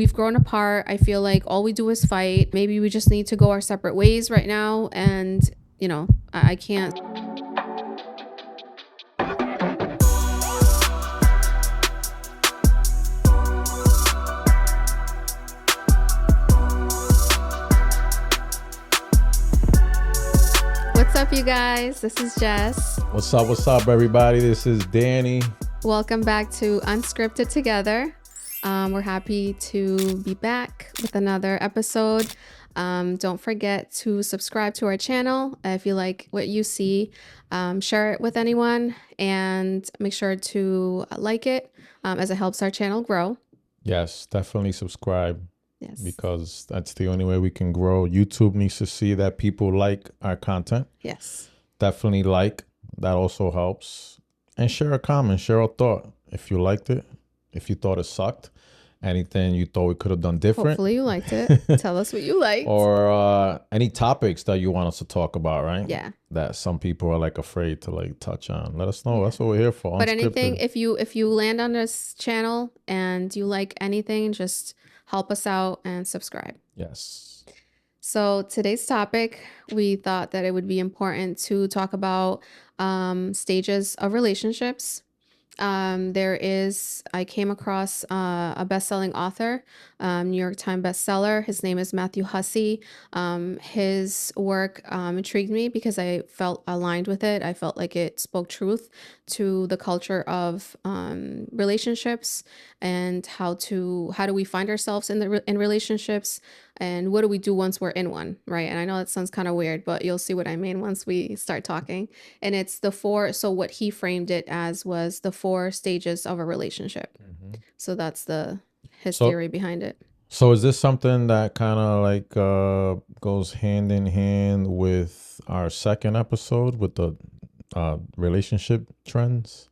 We've grown apart. I feel like all we do is fight. Maybe we just need to go our separate ways right now. And, you know, I can't. What's up, you guys? This is Jess. What's up, everybody? This is Danny. Welcome back to Unscripted Togetherr. We're happy to be back with another episode. Don't forget to subscribe to our channel. If you like what you see, share it with anyone and make sure to like it as it helps our channel grow. Yes, definitely subscribe. Yes. Because that's the only way we can grow. YouTube needs to see that people like our content. Yes. Definitely like. That also helps. And share a comment, share a thought. If you liked it, if you thought it sucked, anything you thought we could have done different. Hopefully you liked it. Tell us what you liked. Or any topics that you want us to talk about, right? Yeah. That some people are like afraid to like touch on. Let us know. That's what we're here for. But Unscripted. anything, if you land on this channel and you like anything, just help us out and subscribe. Yes. So today's topic, we thought that it would be important to talk about stages of relationships. I came across a best-selling author, New York Times bestseller. His name is Matthew Hussey. His work intrigued me because I felt aligned with it. I felt like it spoke truth to the culture of relationships and how do we find ourselves in relationships and what do we do once we're in one, right? And I know that sounds kind of weird, but you'll see what I mean once we start talking. And it's so what he framed it as was the 4 stages of a relationship. Mm-hmm. So that's his theory behind it. So is this something that kind of like goes hand in hand with our second episode with the relationship trends?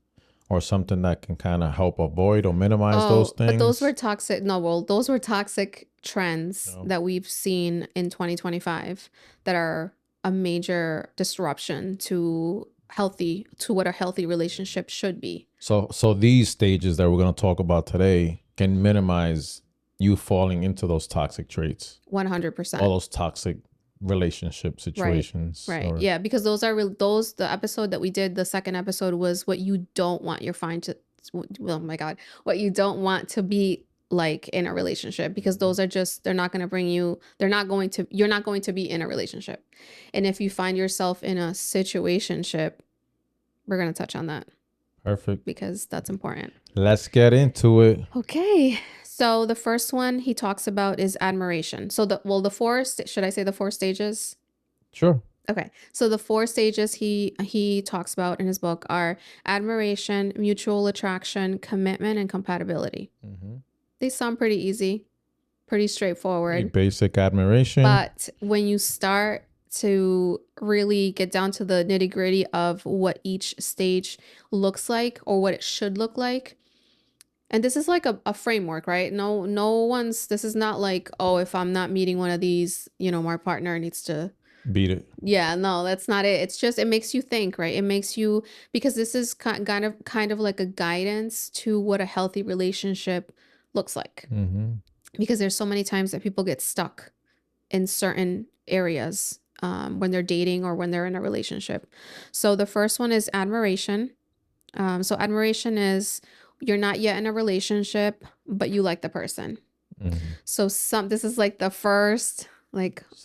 Or something that can kind of help avoid or minimize those things? But those were toxic. No, well, those were toxic trends that we've seen in 2025 that are a major disruption to what a healthy relationship should be. So these stages that we're going to talk about today can minimize you falling into those toxic traits. 100%. All those toxic relationship situations. Right. Yeah, because the episode that we did, the second episode was what you don't want what you don't want to be like in a relationship, because those are just, you're not going to be in a relationship. And if you find yourself in a situationship, we're going to touch on that. Perfect. Because that's important. Let's get into it. Okay. So the first one he talks about is admiration. So should I say the 4 stages? Sure. Okay. So the 4 stages he talks about in his book are admiration, mutual attraction, commitment, and compatibility. Mm-hmm. They sound pretty easy, pretty straightforward. Pretty basic admiration. But when you start to really get down to the nitty-gritty of what each stage looks like or what it should look like, and this is like a framework, right? This is not like, oh, if I'm not meeting one of these, my partner needs to beat it. Yeah, no, that's not it. It's just, it makes you think, right? It makes you, because this is kind of like a guidance to what a healthy relationship looks like. Mm-hmm. Because there's so many times that people get stuck in certain areas when they're dating or when they're in a relationship. So the first one is admiration. So admiration is, you're not yet in a relationship, but you like the person. Mm-hmm. So this is like the first,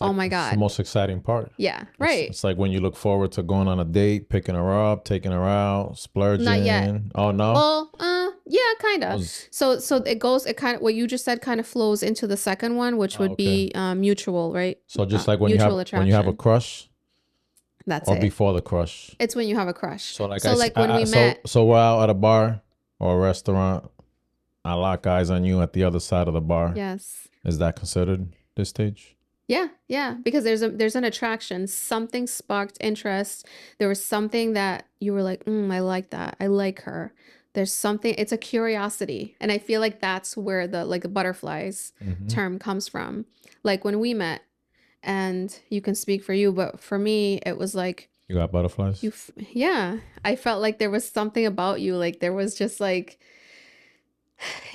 oh my God. It's the most exciting part. Yeah, right. It's like when you look forward to going on a date, picking her up, taking her out, splurging. Not yet. Oh, no? Well, yeah, kind of. So what you just said kind of flows into the second one, which would be mutual, right? So just like when you have a crush. That's or it. Before the crush. It's when you have a crush. So when we met. So we're out at a bar or a restaurant. I lock eyes on you at the other side of the bar. Yes. Is that considered this stage? Yeah. Because there's an attraction. Something sparked interest. There was something that you were like, I like that. I like her. There's something, it's a curiosity. And I feel like that's where the butterflies term comes from. Like when we met, and you can speak for you, but for me, it was like, you got butterflies? Yeah. I felt like there was something about you. Like there was just like,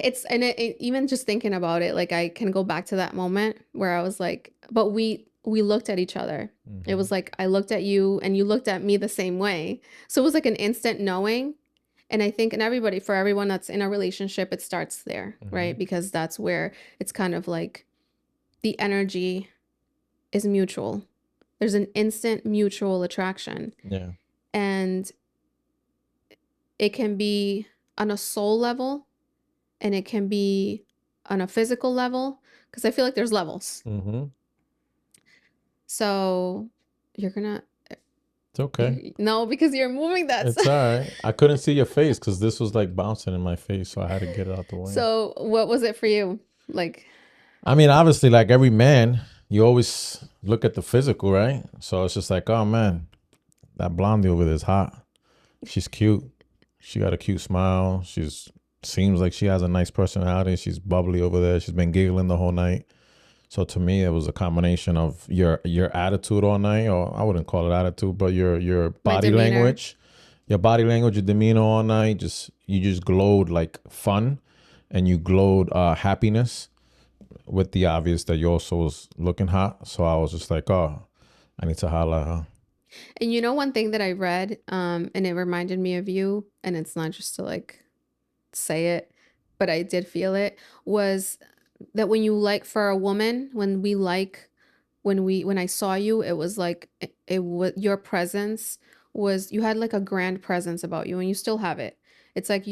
Even just thinking about it, like I can go back to that moment where I was like, but we looked at each other. It Mm-hmm. was like I looked at you and you looked at me the same way. So it was like an instant knowing. And I think, and for everyone that's in a relationship, it starts there, Mm-hmm. right? Because that's where it's kind of like the energy is mutual. There's an instant mutual attraction. Yeah. And it can be on a soul level and it can be on a physical level because I feel like there's levels. Mm-hmm. So you're gonna It's okay. no, because you're moving that. It's all right. I couldn't see your face because this was like bouncing in my face, so I had to get it out the way. So what was it for you? Like, I mean, obviously, like every man, you always look at the physical, right? So it's just like, oh man, that blondie over there is hot. She's cute. She got a cute smile. She's seems like she has a nice personality. She's bubbly over there. She's been giggling the whole night. So to me, it was a combination of your attitude all night, or I wouldn't call it attitude, but your my body demeanor. language, your demeanor all night. Just you just glowed like fun, and you glowed happiness, with the obvious that you also was looking hot. So I was just like, oh, I need to holla at her. And you know one thing that I read, and it reminded me of you, and it's not just to like say it, but I did feel it, was that when you like for a woman, when I saw you, it was like it was your presence was you had like a grand presence about you and you still have it. It's like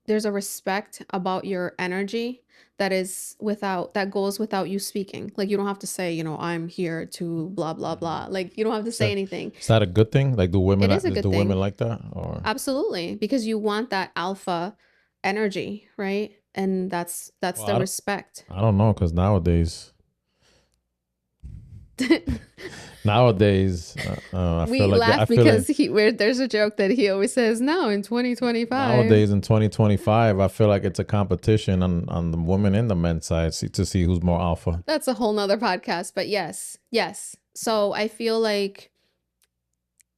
there's a respect about your energy that goes without you speaking. Like you don't have to say, I'm here to blah blah blah. Like you don't have to Is say that anything. is that a good thing? Like It is a do good women thing. like that or Absolutely, because you want that alpha energy, right? And that's well, the respect. I don't know because nowadays I feel We like laugh I feel like because there's a joke that he always says now in 2025. nowadays in 2025 I feel like it's a competition on the women and the men's side to see who's more alpha. That's a whole nother podcast, but yes, yes. So I feel like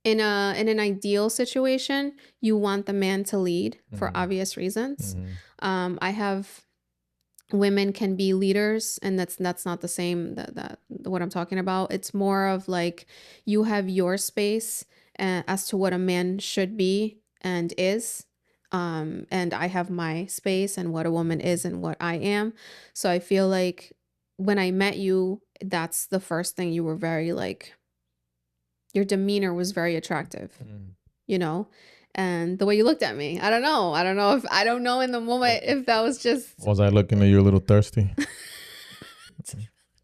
in an ideal situation, you want the man to lead for Mm-hmm. obvious reasons. Mm-hmm. I have women can be leaders, and that's not the same that what I'm talking about. It's more of like you have your space as to what a man should be and is. And I have my space and what a woman is and what I am. So I feel like when I met you, that's the first thing you were very like your demeanor was very attractive, Mm-hmm. you know? And the way you looked at me, I don't know. I don't know in the moment if that was just Was I looking at you a little thirsty?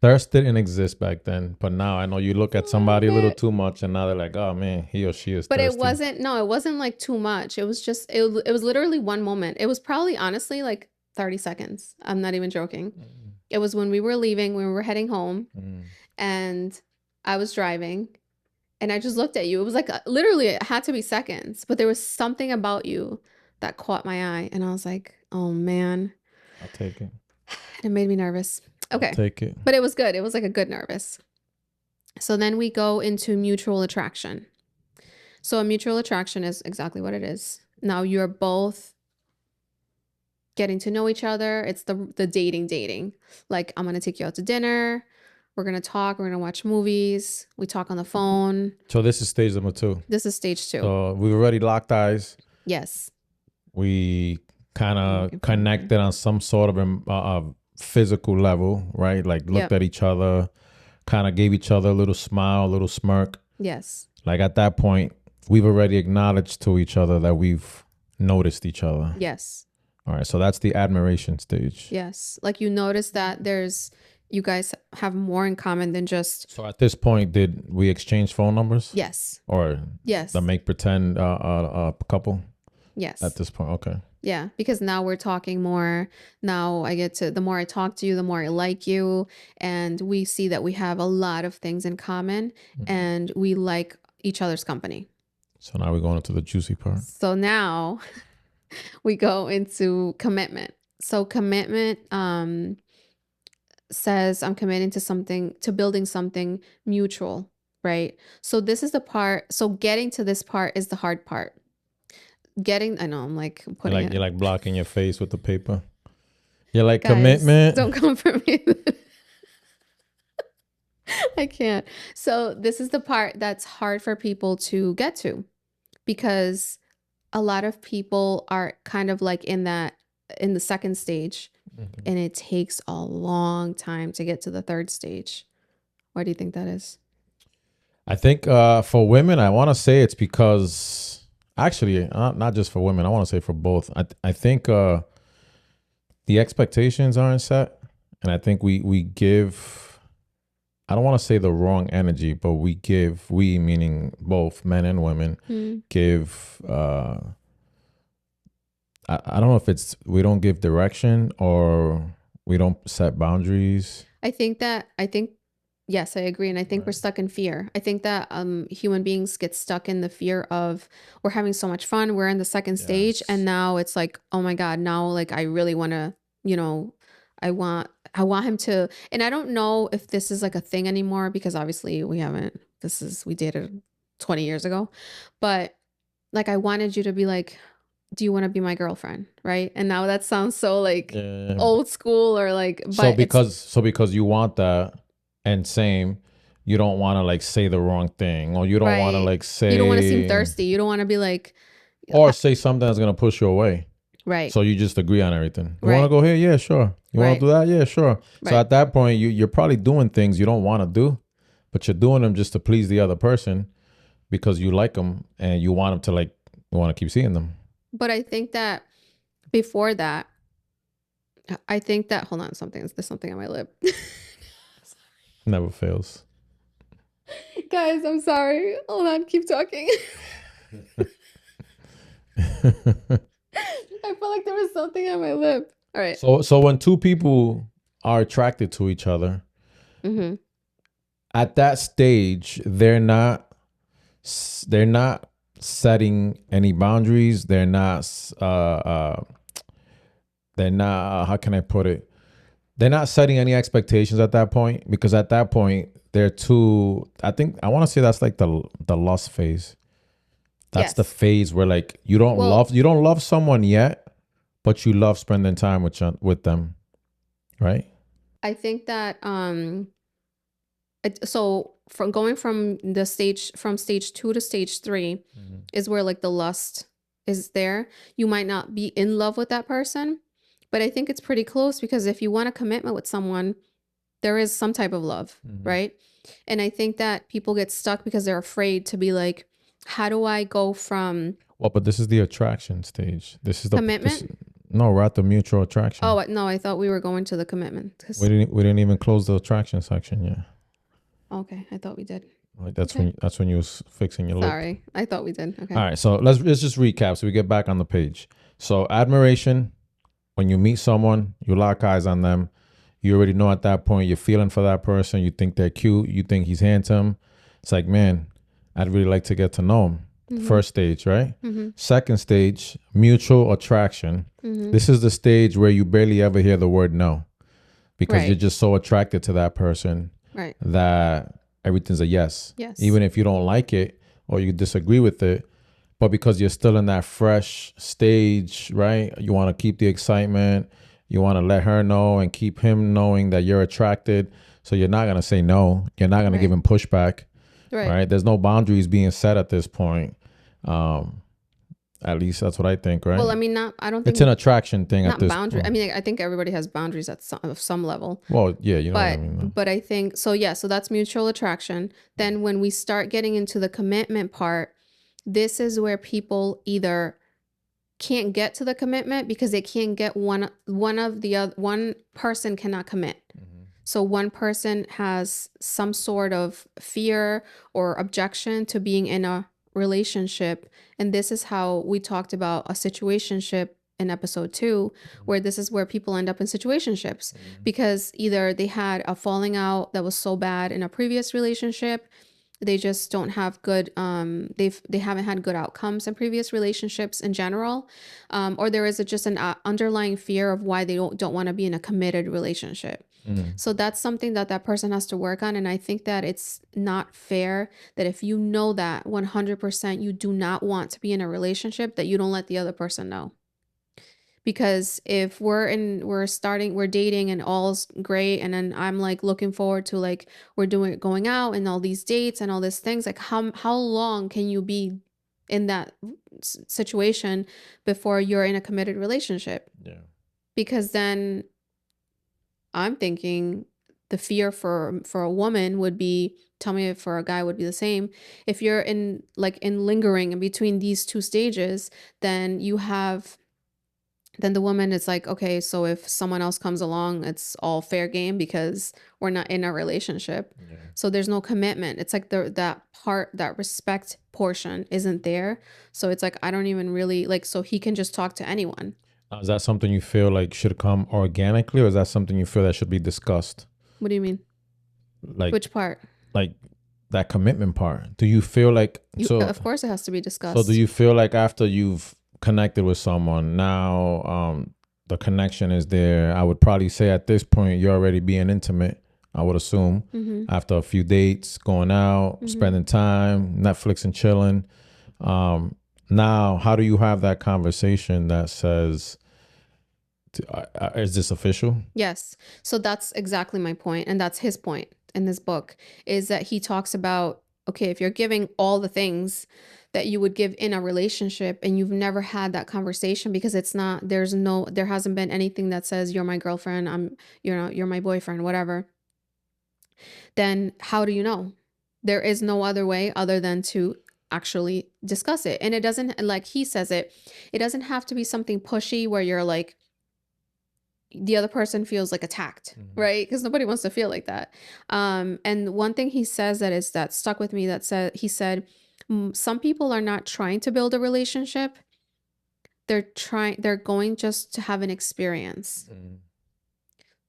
Thirst didn't exist back then, but now I know you look a at little somebody a little bit. too much, and now they're like, "Oh man, he or she is But it thirsty." wasn't, no, it wasn't like too much. It was just, it was literally one moment. It was probably honestly like 30 seconds. I'm not even joking. Mm, It was when we were leaving, when we were heading home, mm. and I was driving and I just looked at you. It was like literally, it had to be seconds, but there was something about you that caught my eye. And I was like, oh man, I'll take it. it made me nervous. I'll Okay. take it. But it was good. It was like a good nervous. So then we go into mutual attraction. So a mutual attraction is exactly what it is. Now you're both getting to know each other. It's the dating. Like I'm gonna take you out to dinner. We're gonna talk. We're gonna watch movies. We talk on the phone. So this is stage number two. This is stage two. So we've already locked eyes. Yes. We kind I'm of looking for it here. connected on some sort of physical level, right? Like looked Yep. at each other, kind of gave each other a little smile, a little smirk. Yes. Like at that point, we've already acknowledged to each other that we've noticed each other. Yes. All right. So that's the admiration stage. Yes. Like you notice that you guys have more in common than just So at this point, did we exchange phone numbers? yes. Or Yes. the make pretend couple Yes. at this point? Okay. Yeah, because now we're talking more. Now the more I talk to you, the more I like you. And we see that we have a lot of things in common and we like each other's company. So now we're going into the juicy part. So now we go into commitment. So commitment says I'm committing to building something mutual, right? So this is the part. So getting to this part is the hard part. getting, I know I'm like You're putting like it, you're like blocking your face with the paper. You're like guys, commitment. don't come for me. I can't. So this is the part that's hard for people to get to because a lot of people are kind of like in the second stage, Mhm. and it takes a long time to get to the third stage. Why do you think that is? I think for women, I want to say it's because actually not just for women. I want to say for both. I think the expectations aren't set, and I think we give. I don't want to say the wrong energy, but we meaning both men and women Hmm. give. I don't know if it's we don't give direction or we don't set boundaries. I think yes, I agree. And I think we're Right. stuck in fear. I think that human beings get stuck in the fear of we're having so much fun, we're in the second stage, and Yes. now it's like, oh my God, now like I really wanna, you know, I want him to, and I don't know if this is like a thing anymore because obviously we haven't, we dated 20 years ago. But like I wanted you to be like, do you want to be my girlfriend? Right. And now that sounds so like Yeah. old school or like, So but it's because you want that, and same, you don't want to like say the wrong thing, or you don't want to right. like You don't want to seem say thirsty. You don't want to be like, or say something that's gonna push you away. right, So you just agree on everything. You want to right, go here? Yeah, sure. You want to right, do that? Yeah, sure. So right. at that point, you're probably doing things you don't want to do, but you're doing them just to please the other person because you like them and you want them to like you want to keep seeing them. But I think that before that, I think that, hold on, there's something on my lip. Never fails. Guys, I'm sorry. Hold on, keep talking. I felt like there was something on my lip. All right. So when two people are attracted to each other, Mm-hmm. at that stage, they're not setting any boundaries. They're not how can I put it? They're not setting any expectations at that point because at that point they're too. I think I want to say that's like the lust phase. That's the Yes. phase where like Well, you don't love someone yet, but you love spending time with them, right? I think that so from going from the stage from stage 2 to stage 3 Mhm. is where like the lust is there. You might not be in love with that person, but I think it's pretty close because if you want a commitment with someone, there is some type of love, Mhm. right? And I think that people get stuck because they're afraid to be like, how do I go from Well, but this is the attraction stage. This. commitment? No, we're at the mutual attraction. Oh, no, I thought we were going to the commitment. We didn't even close the attraction section yet. Okay, I thought we did. Like Okay. that's when you was fixing your lip. Sorry. I thought we did. All Okay. right, so let's just recap so we get back on the page. So admiration, when you meet someone, you lock eyes on them. You already know at that point you're feeling for that person. You think they're cute. You think he's handsome. It's like, man, I'd really like to get to know him. Mm-hmm. First stage, right? Mm-hmm. Second stage, mutual attraction. Mm-hmm. This is the stage where you barely ever hear the word no because you're Right. just so attracted to that person Right. that everything's a yes. Yes. Even if you don't like it or you disagree with it, but because you're still in that fresh stage, right? You want to keep the excitement. You want to let her know and keep him knowing that you're attracted. So you're not going to say no. You're not going to give Right. him pushback, Right. right? There's no boundaries being set at this point. At least that's what I think, right? Well, I mean, not, I don't It's an think, attraction thing at not this boundary. I point. mean, I think everybody has boundaries at some level. Well, yeah, you know what I mean, though. But I think, so yeah, so that's mutual attraction. Then when we start getting into the commitment part, this is where people either can't get to the commitment because they can't get one of the other, one person cannot commit. Mhm. So one person has some sort of fear or objection to being in a relationship. And this is how we talked about a situationship in episode 2, where this is where people end up in situationships Mhm. because either they had a falling out that was so bad in a previous relationship, They just don't have good they haven't had good outcomes in previous relationships in general, or there is just an underlying fear of why they don't want to be in a committed relationship. Mm. So that's something that that person has to work on, and I think that it's not fair that if you know that 100% you do not want to be in a relationship, that you don't let the other person know. Because if we're dating and all's great, and then I'm like looking forward to like we're doing going out and all these dates and all these things, like how long can you be in that situation before you're in a committed relationship? Yeah. Because then I'm thinking the fear for a woman would be, tell me if for a guy would be the same. If you're in like in lingering in between these two stages, then you have then the woman is like, okay, so if someone else comes along, it's all fair game because we're not in a relationship. Yeah. So there's no commitment. It's like that respect portion isn't there. So it's like, I don't even really like, so he can just talk to anyone. Now, is that something you feel like should come organically, or is that something you feel that should be discussed? What do you mean? Like, Which part? like that commitment part. Do you feel like Of course it has to be So do discussed. you feel like after you've connected with someone now, the connection is there? I would probably say at this point you're already being intimate. I would assume Mm-hmm. after a few dates, going out, Mm-hmm. spending time, Netflix and chilling. Now, how do you have that conversation that says, "Is this official?" Yes. So that's exactly my point, and that's his point in this book, is that he talks about, okay, if you're giving all the things that you would give in a relationship and you've never had that conversation because there hasn't been anything that says you're my girlfriend, you're my boyfriend, whatever, then how do you know? There is no other way other than to actually discuss it. And it doesn't, like he says it doesn't have to be something pushy where you're like, the other person feels like attacked, right? Because nobody wants to feel like that. And one thing he says that stuck with me, he said, some people are not trying to build a relationship. They're going just to have an experience. Mm.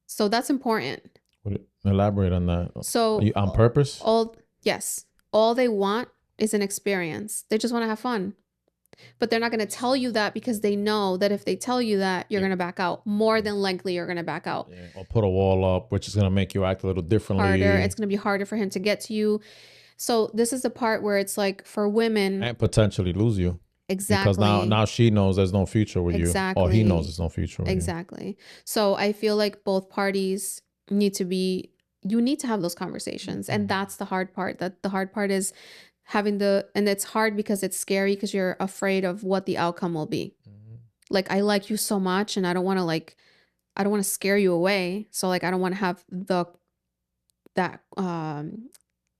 So that's important. Elaborate on that. So On purpose? yes, all they want is an experience. They just want to have fun. But they're not going to tell you that because they know that if they tell you that, you're going to back out. More than likely, you're going to back out. Yeah. Or put a wall up, which is going to make you act a little differently. Harder. It's going to be harder for him to get to you. So this is the part where it's like for women. And potentially lose you. Exactly. Because now she knows there's no future with you. Or he knows there's no future with you. Exactly. So I feel like both parties you need to have those conversations. And that's the hard part. That the hard part is and it's hard because it's scary because you're afraid of what the outcome will be. Like, I like you so much and I don't want to scare you away. So like, I don't want to have that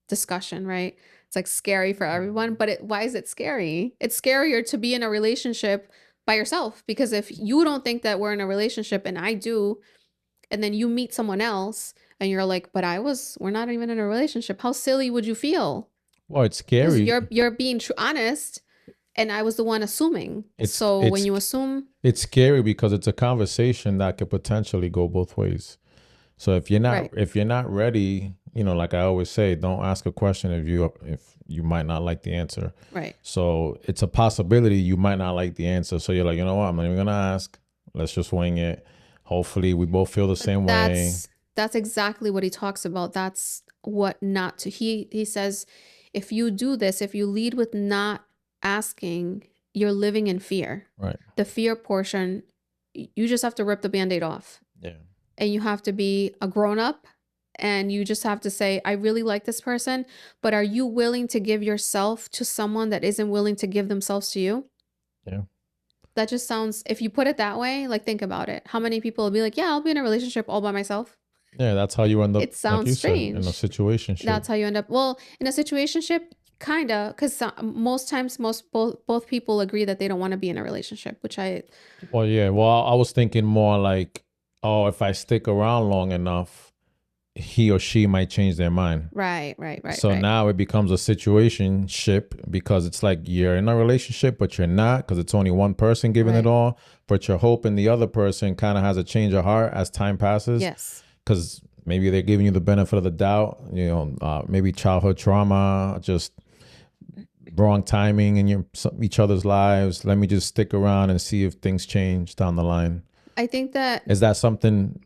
discussion, right? It's like scary for everyone, but why is it scary? It's scarier to be in a relationship by yourself, because if you don't think that we're in a relationship and I do, and then you meet someone else and you're like, but we're not even in a relationship. How silly would you feel? Well, it's scary. You're being honest, and I was the one assuming. When you assume, it's scary because it's a conversation that could potentially go both ways. So if you're not ready, like I always say, don't ask a question if you might not like the answer. Right. So it's a possibility you might not like the answer. So you're like, you know what? I'm not even gonna ask. Let's just wing it. Hopefully, we both feel the same way. That's exactly what he talks about. That's what not to. He says, if you do this, if you lead with not asking, you're living in fear. Right. The fear portion, you just have to rip the Band-Aid off. Yeah. And you have to be a grown-up, and you just have to say, I really like this person, but are you willing to give yourself to someone that isn't willing to give themselves to you? Yeah. That just sounds, if you put it that way, like, think about it. How many people will be like, yeah, I'll be in a relationship all by myself? Yeah, that's how you end up. It sounds strange. In a situationship. That's how you end up. Well, in a situationship, kind of, because most times, both people agree that they don't want to be in a relationship, which I. Well, yeah. Well, I was thinking more like, oh, if I stick around long enough, he or she might change their mind. Right. So now it becomes a situationship because it's like you're in a relationship, but you're not, because it's only one person giving it all. But you're hoping the other person kind of has a change of heart as time passes. Yes. Because maybe they're giving you the benefit of the doubt, maybe childhood trauma, just wrong timing in each other's lives. Let me just stick around and see if things change down the line. I think that Is that something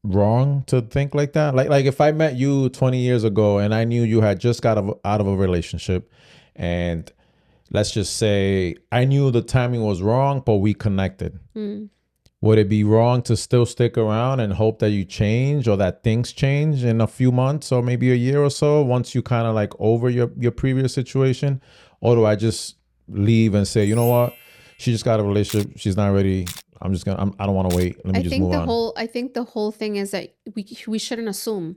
wrong to think like that? Like if I met you 20 years ago and I knew you had just got out of a relationship, and let's just say I knew the timing was wrong, but we connected. Would it be wrong to still stick around and hope that you change or that things change in a few months or maybe a year or so once you kind of like over your previous situation? Or do I just leave and say, you know what? She just got a relationship. She's not ready. I don't want to wait. Let me just move on. I think the whole thing is that we shouldn't assume.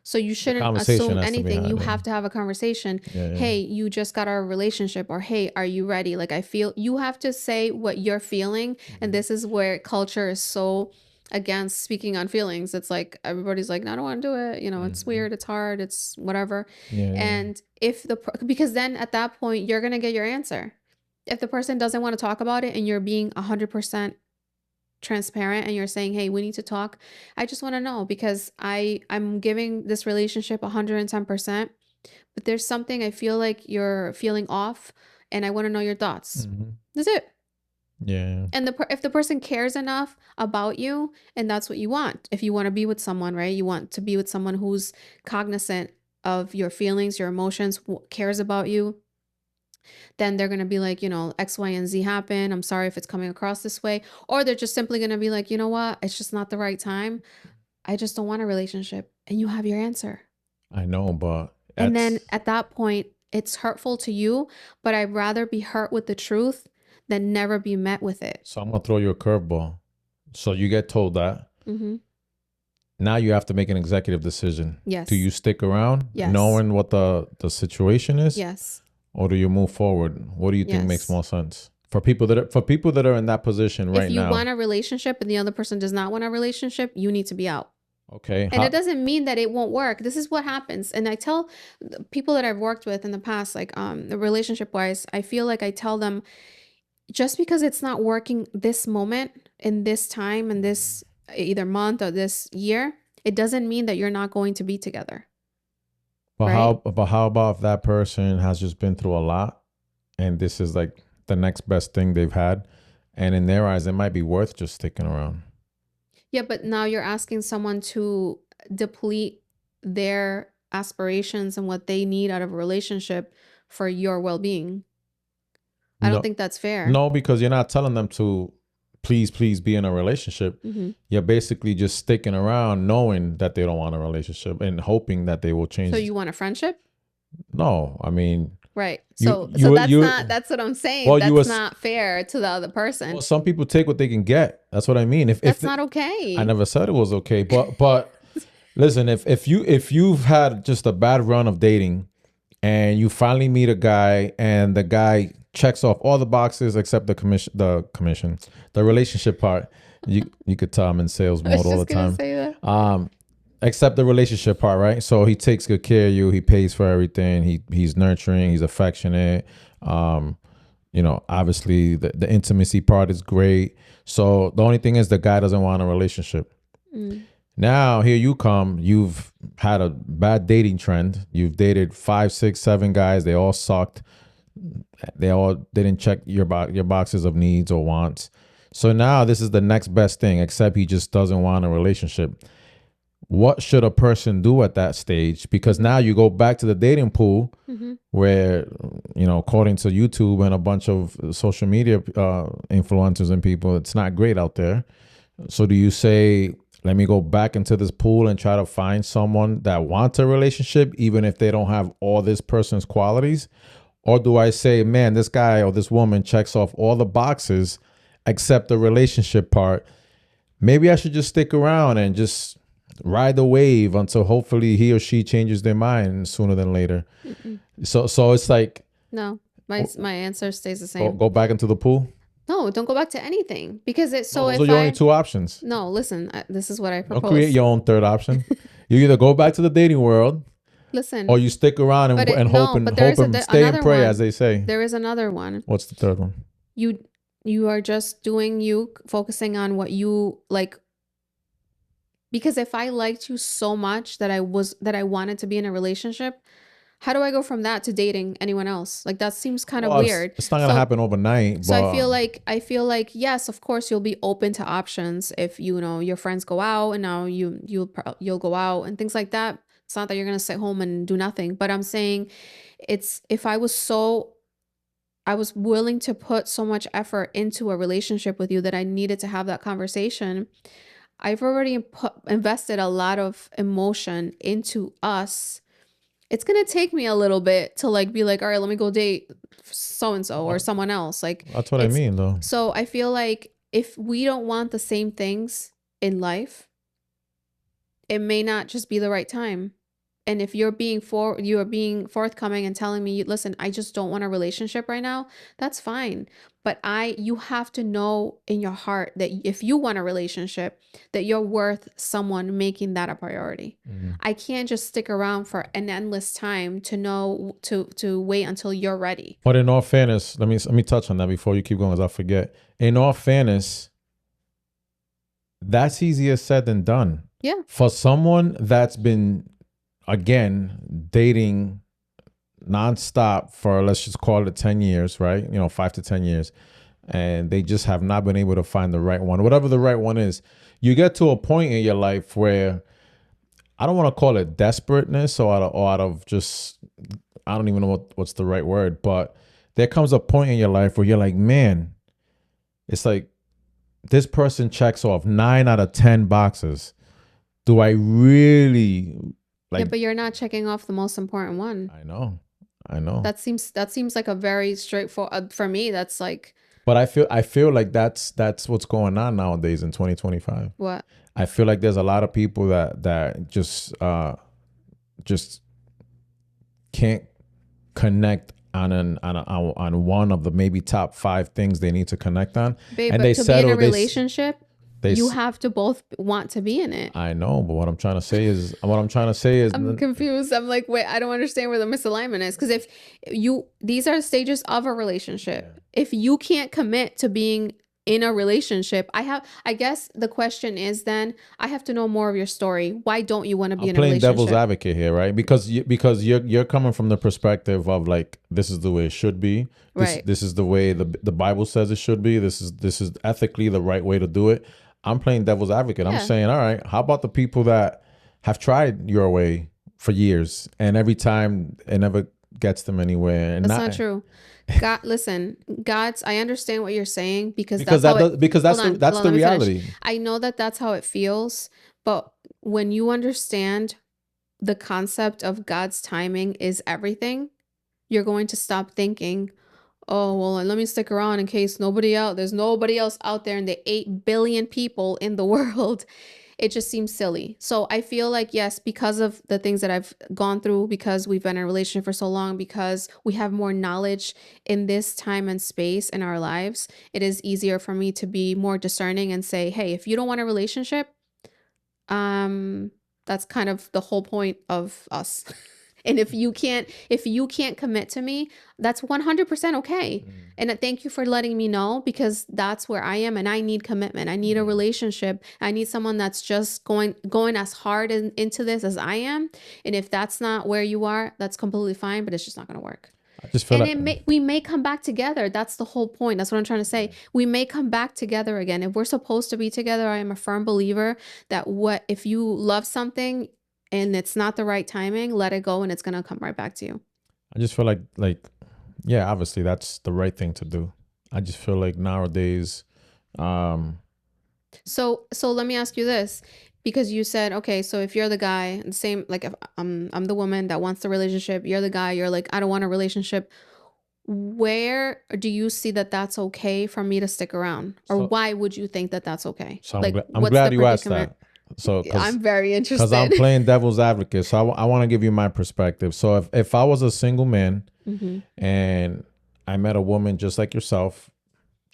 So you The shouldn't conversation assume has to be anything. had. You Yeah. have to have a conversation. Yeah, yeah. Hey, you just got our relationship, or hey, are you ready? Like, I feel you have to say what you're feeling. And this is where culture is so against speaking on feelings. It's like everybody's like, no, I don't want to do it. It's weird, it's hard, it's whatever. Yeah, yeah. And because then at that point, you're going to get your answer. If the person doesn't want to talk about it and you're being 100% transparent and you're saying, hey, we need to talk, I just want to know because I'm giving this relationship 110%, but there's something I feel like you're feeling off, and I want to know your thoughts. That's it. Yeah. And if the person cares enough about you, and that's what you want, if you want to be with someone, right, you want to be with someone who's cognizant of your feelings, your emotions, cares about you, then they're going to be like, X, Y, and Z happen. I'm sorry if it's coming across this way. Or they're just simply going to be like, you know what? It's just not the right time. I just don't want a relationship. And you have your answer. I know, but and then at that point, it's hurtful to you, but I'd rather be hurt with the truth than never be met with it. So I'm going to throw you a curveball. So you get told that. Mm-hmm. Now you have to make an executive decision. Yes. Do you stick around Yes. knowing what the situation is? Yes. Or do you move forward? What do you think makes Yes. more sense for people that are in that position right If you now? want a relationship and the other person does not want a relationship, you need to be out. Okay. And it doesn't mean that it won't work. This is what happens. And I tell the people that I've worked with in the past, like relationship wise, I feel like I tell them, just because it's not working this moment in this time in this either month or this year, it doesn't mean that you're not going to be together. But right? how about if that person has just been through a lot and this is like the next best thing they've had, and in their eyes it might be worth just sticking around? Yeah, but now you're asking someone to deplete their aspirations and what they need out of a relationship for your well-being. I don't think that's fair. No, because you're not telling them to please be in a relationship. You're basically just sticking around knowing that they don't want a relationship and hoping that they will change. So you want a friendship? No, I mean, right. So that's what I'm saying. Well, that's not fair to the other person. Well, some people take what they can get. That's what I mean. That's not okay. I never said it was okay, but listen, if you've had just a bad run of dating and you finally meet a guy and the guy checks off all the boxes except the relationship part. You could tell I'm in sales mode all the time. Say that. Except the relationship part, right? So he takes good care of you. He pays for everything. He's nurturing. He's affectionate. Obviously the intimacy part is great. So the only thing is the guy doesn't want a relationship. Now here you come. You've had a bad dating trend. You've dated 5, 6, 7 guys. They all sucked. They all didn't check your boxes of needs or wants. So now this is the next best thing, except he just doesn't want a relationship. What should a person do at that stage? Because now you go back to the dating pool where, according to YouTube and a bunch of social media influencers and people, it's not great out there. So do you say, let me go back into this pool and try to find someone that wants a relationship, even if they don't have all this person's qualities? Or do I say, man, this guy or this woman checks off all the boxes except the relationship part. Maybe I should just stick around and just ride the wave until hopefully he or she changes their mind sooner than later. So it's like, no, my answer stays the same. Go back into the pool. No, don't go back to anything, because it's so. Those are your only two options. No, listen, this is what I propose. Don't create your own third option. You either go back to the dating world, listen, or you stick around and hope and stay and pray, as they say. There is another one. What's the third one? You are just doing you, focusing on what you like. Because if I liked you so much that I wanted to be in a relationship, how do I go from that to dating anyone else? Like that seems kind of Well, weird. it's not gonna So happen overnight, so but I feel like yes, of course you'll be open to options if you know your friends go out and now you'll go out and things like that. It's not that you're going to sit home and do nothing, but I'm saying it's if I was willing to put so much effort into a relationship with you that I needed to have that conversation. I've already invested a lot of emotion into us. It's gonna take me a little bit to like be like, all right, let me go date so and so or someone else. Like that's what I it's mean, though. so I feel like if we don't want the same things in life, it may not just be the right time. And if you are being forthcoming and telling me, listen, I just don't want a relationship right now, that's fine. But you have to know in your heart that if you want a relationship, that you're worth someone making that a priority. Mhm. I can't just stick around for an endless time to know to wait until you're ready. But in all fairness, let me touch on that before you keep going, as I forget. In all fairness, that's easier said than done. Yeah. For someone that's been, again, dating nonstop for, let's just call it 10 years, right? 5 to 10 years. And they just have not been able to find the right one, whatever the right one is. You get to a point in your life where I don't want to call it desperateness or out of just, I don't even know what's the right word, but there comes a point in your life where you're like, man, it's like this person checks off 9 out of 10 boxes. Do I really Yeah, like? but you're not checking off the most important one. I know. That seems like a very straightforward for me. That's like But I feel like that's what's going on nowadays in 2025. what? I feel like there's a lot of people that just can't connect on one of the maybe top 5 things they need to connect on, Babe, and but they to be in a settle relationship, they you have to both want to be in it. I know, but what I'm trying to say is I'm confused. I'm like, wait, I don't understand where the misalignment is. Because if these are stages of a relationship. Yeah. If you can't commit to being in a relationship, I guess the question is then, I have to know more of your story. Why don't you want to be I'm in a playing devil's relationship? advocate here, right? Because you're coming from the perspective of like, this is the way it should be. This Right. this is the way the Bible says it should be. This is ethically the right way to do it. I'm playing devil's advocate. I'm Yeah. saying, all right, how about the people that have tried your way for years and every time it never gets them anywhere and That's not not true. God, listen, I understand what you're saying because because that's how it, that's hold on, the let me finish. reality. I know that that's how it feels, but when you understand the concept of God's timing is everything, you're going to stop thinking, oh, well, let me stick around in case there's nobody else out there in the 8 billion people in the world. It just seems silly. So I feel like, yes, because of the things that I've gone through, because we've been in a relationship for so long, because we have more knowledge in this time and space in our lives, it is easier for me to be more discerning and say, hey, if you don't want a relationship, um, that's kind of the whole point of us. And if you can't commit to me, that's 100% okay. And thank you for letting me know because that's where I am and I need commitment. I need a relationship. I need someone that's just going as hard into this as I am. And if that's not where you are, that's completely fine, but it's just not going to work. I just feel And like we may come back together. That's the whole point. That's what I'm trying to say. We may come back together again. If we're supposed to be together, I am a firm believer that what if you love something and it's not the right timing, let it go and it's gonna come right back to you. I just feel like yeah, obviously that's the right thing to do. I just feel like nowadays, um, So let me ask you this. Because you said, okay, so if you're the guy, the same like if I'm the woman that wants the relationship, you're the guy, you're like, I don't want a relationship. Where do you see that that's okay for me to stick around? Or so why would you think that that's okay? so Like, I'm what's the glad you asked predicament? that. So I'm very because I'm interested. playing devil's advocate, so I want to give you my perspective. So if I was a single man Hmm. and I met a woman just like yourself,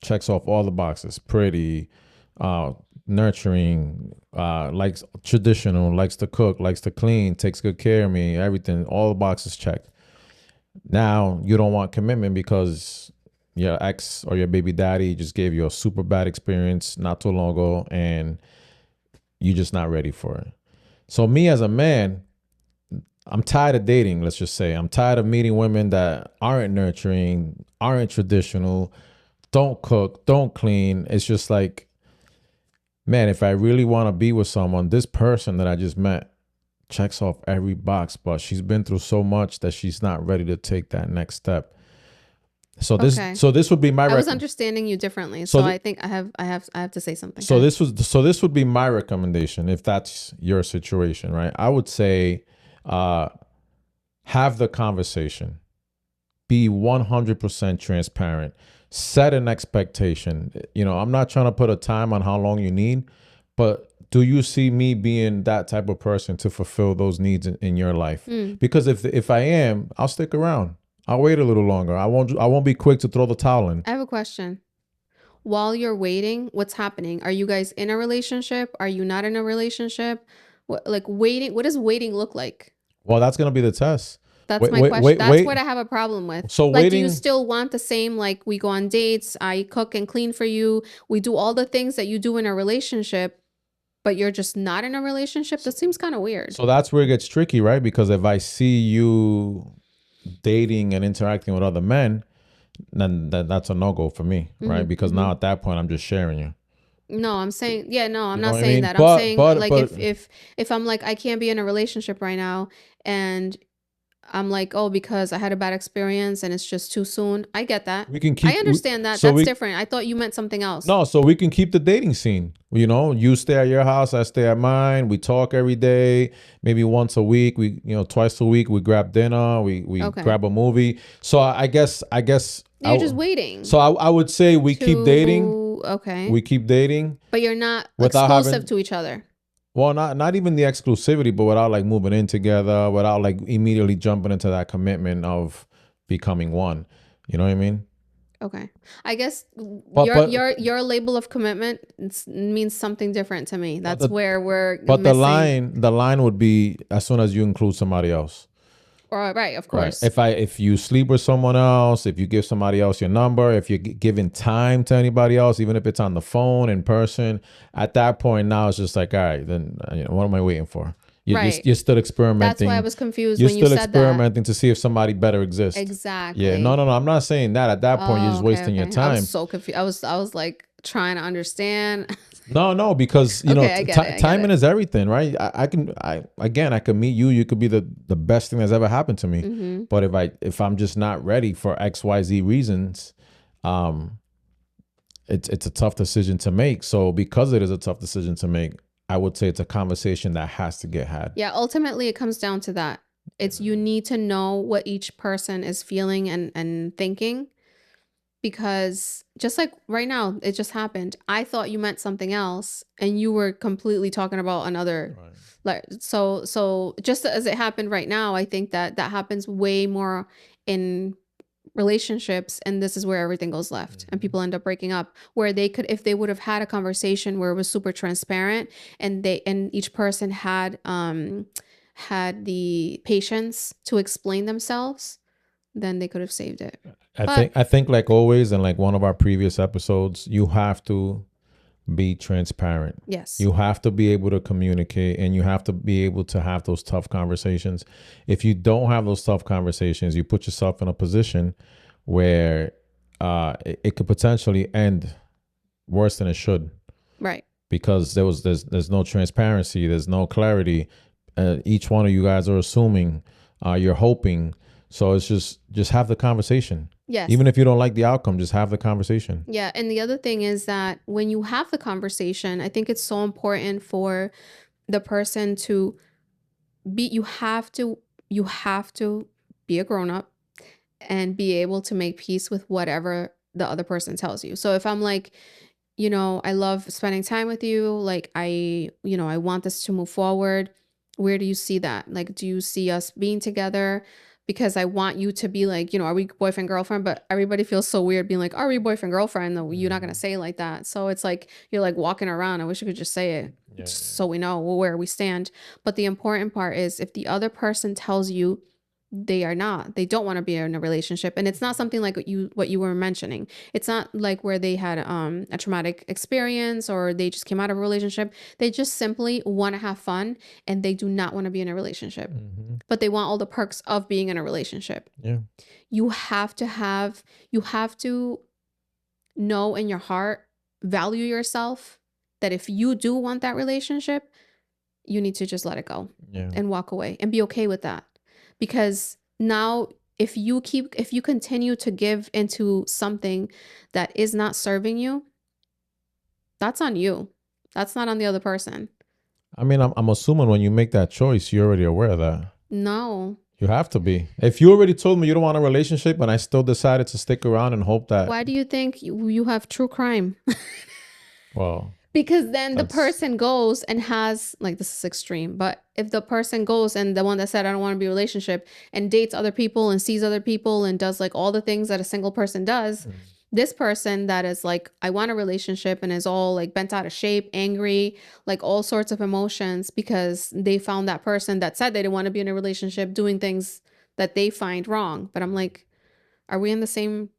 checks off all the boxes, pretty, uh, nurturing, likes traditional, likes to cook, likes to clean, takes good care of me, everything, all the boxes checked. Now you don't want commitment because your ex or your baby daddy just gave you a super bad experience not too long ago, and you're just not ready for it. So me as a man, I'm tired of dating. Let's just say I'm tired of meeting women that aren't nurturing, aren't traditional, don't cook, don't clean. It's just like, man, if I really want to be with someone, this person that I just met checks off every box, but she's been through so much that she's not ready to take that next step. So Okay. this would be my. I was understanding you differently, so I think I have to say something. So this would be my recommendation if that's your situation, right? I would say, have the conversation, be 100% transparent, set an expectation. You know, I'm not trying to put a time on how long you need, but do you see me being that type of person to fulfill those needs in your life? Because if I am, I'll stick around. I'll wait a little longer. I won't be quick to throw the towel in. I have a question. While you're waiting, what's happening? Are you guys in a relationship? Are you not in a relationship? What, like waiting? What does waiting look like? Well, that's gonna be the test. That's my question. That's what I have a problem with. So like, waiting, do you still want the same? Like, we go on dates, I cook and clean for you, we do all the things that you do in a relationship, but you're just not in a relationship? That seems kind of weird. So that's where it gets tricky, right? Because if I see you dating and interacting with other men, then that's a no-go for me, right? Because now at that point, I'm just sharing you. No, I'm saying, yeah, no, I'm You know not what I saying mean? that. But- I'm saying but- like but- if I'm like, I can't be in a relationship right now, and I'm like, oh, because I had a bad experience and it's just too soon. I get that. We can keep. I understand that. so That's we- different. I thought you meant something else. No, so we can keep the dating scene. You know, you stay at your house, I stay at mine. We talk every day, maybe once a week. We, twice a week we grab dinner. We Okay. grab a movie. So I guess You're just waiting. So I would say we keep dating. Okay. We keep dating. But you're not Without exclusive having- to each other. Well, not even the exclusivity, but without like moving in together, without like immediately jumping into that commitment of becoming one. You know what I mean? Okay. I guess But- your label of commitment means something different to me. That's where we're But missing. the line would be as soon as you include somebody else. Right, of course. Right. If you sleep with someone else, if you give somebody else your number, if you're giving time to anybody else, even if it's on the phone, in person, at that point now it's just like, all right, then what am I waiting for? You're still experimenting. That's why I was confused you're when you still said experimenting to see if somebody better exists. Exactly. Yeah. No. I'm not saying that. At that point, you're just wasting your time. I was so confused. I was like trying to understand. No, because I get timing it. is everything, right? I can meet you. You could be the best thing that's ever happened to me. Mm-hmm. But if I'm just not ready for XYZ reasons, it's a tough decision to make. So because it is a tough decision to make, I would say it's a conversation that has to get had. Yeah, ultimately it comes down to that. It's you need to know what each person is feeling and thinking. Because just like right now, it just happened. I thought you meant something else, and you were completely talking about another. Right. Like so, just as it happened right now, I think that happens way more in relationships, and this is where everything goes left, and people end up breaking up. Where they could, if they would have had a conversation where it was super transparent, and each person had the patience to explain themselves, then they could have saved it. I think like always, and like one of our previous episodes, you have to be transparent. Yes. You have to be able to communicate, and you have to be able to have those tough conversations. If you don't have those tough conversations, you put yourself in a position where it could potentially end worse than it should. Right. Because there's no transparency, there's no clarity. Each one of you guys are assuming, you're hoping. So it's just have the conversation. Yes. Even if you don't like the outcome, just have the conversation. Yeah. And the other thing is that when you have the conversation, I think it's so important for the person to be, you have to be a grown up and be able to make peace with whatever the other person tells you. So if I'm like, I love spending time with you, like I want this to move forward. Where do you see that? Like, do you see us being together? Because I want you to be like, are we boyfriend, girlfriend? But everybody feels so weird being like, are we boyfriend, girlfriend? Though you're not going to say it like that. So it's like, you're like walking around. I wish you could just say it so we know where we stand. But the important part is if the other person tells you they are not. They don't want to be in a relationship. And it's not something like what you were mentioning. It's not like where they had a traumatic experience or they just came out of a relationship. They just simply want to have fun and they do not want to be in a relationship. Mm-hmm. But they want all the perks of being in a relationship. Yeah. You have to know in your heart, value yourself, that if you do want that relationship, you need to just let it go and walk away and be okay with that. Because now if you continue to give into something that is not serving you, that's on you. That's not on the other person. I mean, I'm assuming when you make that choice, you're already aware of that. No. You have to be. If you already told me you don't want a relationship and I still decided to stick around and hope that. Why do you think you have true crime? Well, because then the person goes and has, like, this is extreme, but if the person goes and the one that said I don't want to be in a relationship and dates other people and sees other people and does like all the things that a single person does, this person that is like, I want a relationship and is all like bent out of shape, angry, like all sorts of emotions because they found that person that said they didn't want to be in a relationship doing things that they find wrong. But I'm like, are we in the same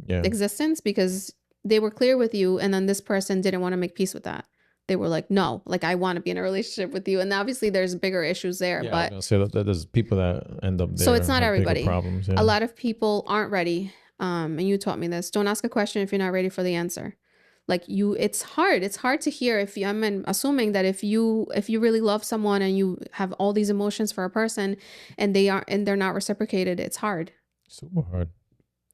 existence? Because they were clear with you and then this person didn't want to make peace with that. They were like, no, like I want to be in a relationship with you. And obviously there's bigger issues there. Yeah, but I was gonna say that there's people that end up there. So it's not everybody. Problems, a lot of people aren't ready. And you taught me this. Don't ask a question if you're not ready for the answer. Like it's hard. It's hard to hear if you, I'm assuming that if you really love someone and you have all these emotions for a person and they're not reciprocated, it's hard. Super hard.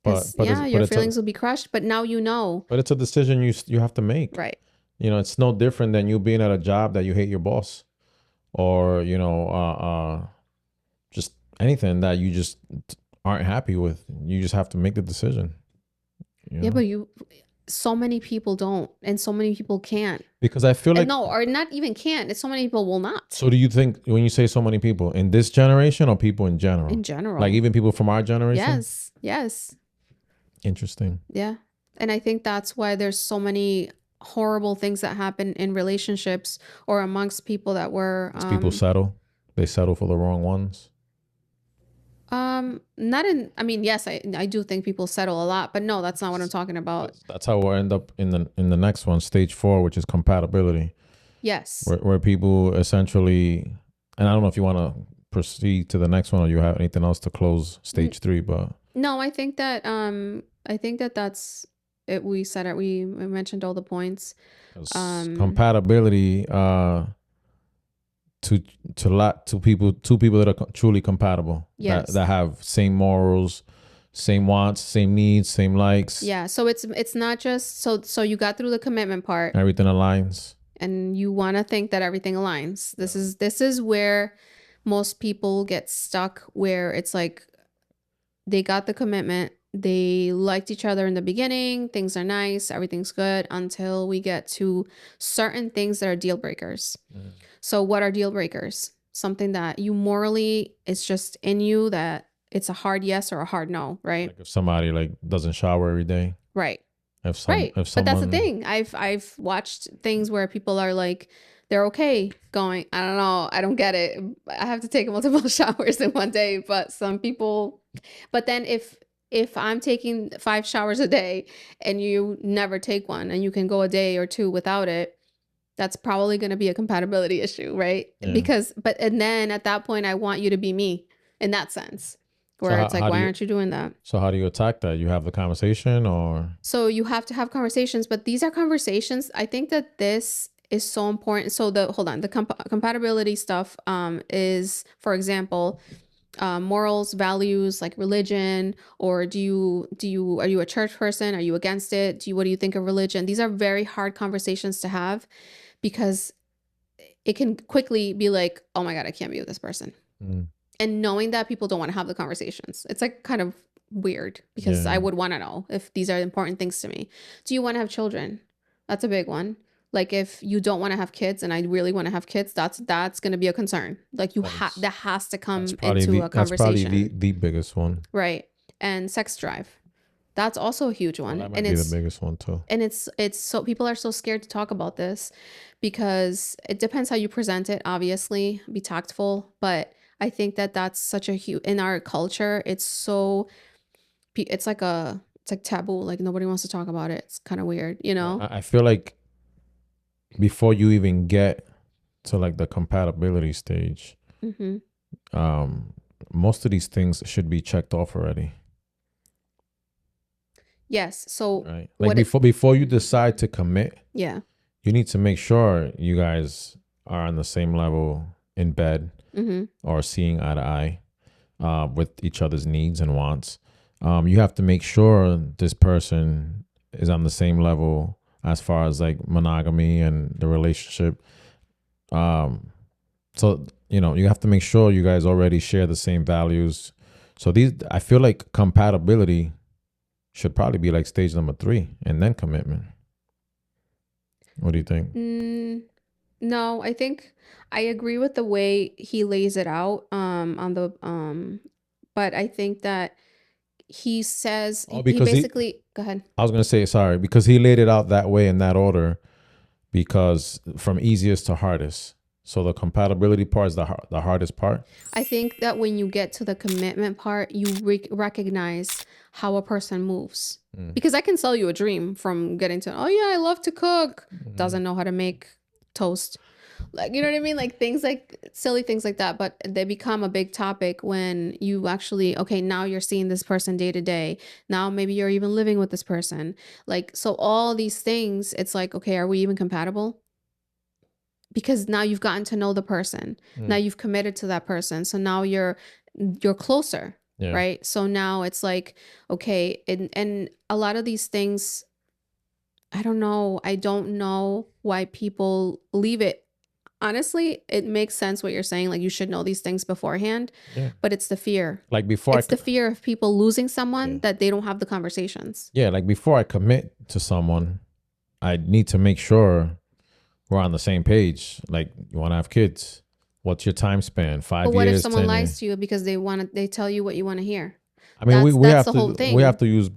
But your feelings will be crushed, but now you know. But it's a decision you have to make. Right. You know, it's no different than you being at a job that you hate your boss, or just anything that you just aren't happy with. You just have to make the decision. Yeah, but so many people don't, and so many people can't. Because I feel like or not even can't. It's so many people will not. So do you think when you say so many people in this generation or people in general? In general, like even people from our generation. Yes. Interesting. Yeah. And I think that's why there's so many horrible things that happen in relationships or amongst people that were people settle. They settle for the wrong ones. Not in, I mean, yes, I do think people settle a lot, but no, that's not what I'm talking about. That's how we'll end up in the next one, stage 4, which is compatibility. Yes. Where people essentially, and I don't know if you want to proceed to the next one or you have anything else to close stage 3, but no, I think that that's it. We said it. We mentioned all the points. Compatibility, two people that are truly compatible. Yes. That have same morals, same wants, same needs, same likes. Yeah. So it's not just so you got through the commitment part. Everything aligns. And you want to think that everything aligns. This is where most people get stuck, where it's like they got the commitment, they liked each other in the beginning, things are nice, everything's good, until we get to certain things that are deal breakers. So what are deal breakers? Something that you morally, it's just in you that it's a hard yes or a hard no, right? Like if somebody like doesn't shower every day. Right. If someone, but that's the thing. I've watched things where people are like, they're okay going, I don't know, I don't get it. I have to take multiple showers in one day, but some people, but then if I'm taking 5 showers a day and you never take one and you can go a day or 2 without it, that's probably going to be a compatibility issue, right? Yeah. And then at that point, I want you to be me in that sense. Where it's like, why aren't you doing that? So how do you attack that? You have the conversation or? So you have to have conversations, but these are conversations. I think that this is so important. So the compatibility stuff is, for example, morals, values, like religion, or are you a church person? Are you against it? What do you think of religion? These are very hard conversations to have because it can quickly be like, oh my God, I can't be with this person. And knowing that people don't want to have the conversations, it's like kind of weird because I would want to know if these are important things to me. Do you want to have children? That's a big one. Like if you don't want to have kids and I really want to have kids, that's going to be a concern. Like that has to come into a conversation. That's probably the biggest one. Right. And sex drive. That's also a huge one. Well, that might be the biggest one too. And it's so people are so scared to talk about this because it depends how you present it, obviously, be tactful, but I think that that's such a huge, in our culture, it's so, it's like taboo. Like nobody wants to talk about it. It's kind of weird, you Yeah, know? I feel like before you even get to like the compatibility stage, Hmm. um, most of these things should be checked off already, Yes. So right? Like what it, before you decide to commit, yeah. you need to make sure you guys are on the same level in bed Hmm. or seeing eye to eye with each other's needs and wants. You have to make sure this person is on the same level as far as like monogamy and the relationship. Um, so you have to make sure you guys already share the same values. So I feel like compatibility should probably be like stage number 3 and then commitment. What do you think? Mm, no, I think I agree with the way he lays it out on the but I think that he says Oh, he because basically, go ahead. I was gonna say sorry because he laid it out that way in that order because from easiest to hardest. So the compatibility part is the hardest part. I think that when you get to the commitment part, you recognize how a person moves. Mm. Because I can sell you a dream from getting to, oh yeah, I love to cook, Mhm. doesn't know how to make toast. Like, you know what I mean? Like things like silly things like that. But they become a big topic when you actually, okay, now you're seeing this person day to day. Now maybe you're even living with this person. Like, so all these things, it's like, okay, are we even compatible? Because now you've gotten to know the person. Now Mm. you've committed to that person. So now you're closer, Yeah. right? So now it's like, okay, and a lot of these things, I don't know. I don't know why people leave it. Honestly, it makes sense what you're saying. Like you should know these things beforehand, Yeah. but it's the fear. Like before It's the fear of people losing someone yeah. that they don't have the conversations. Yeah, like before I commit to someone, I need to make sure we're on the same page. Like, you want to have kids? What's your time span? But Five what if years, someone 10 years? lies to you because they tell you what you want to hear? I mean, we That's have the whole to we have thing. to use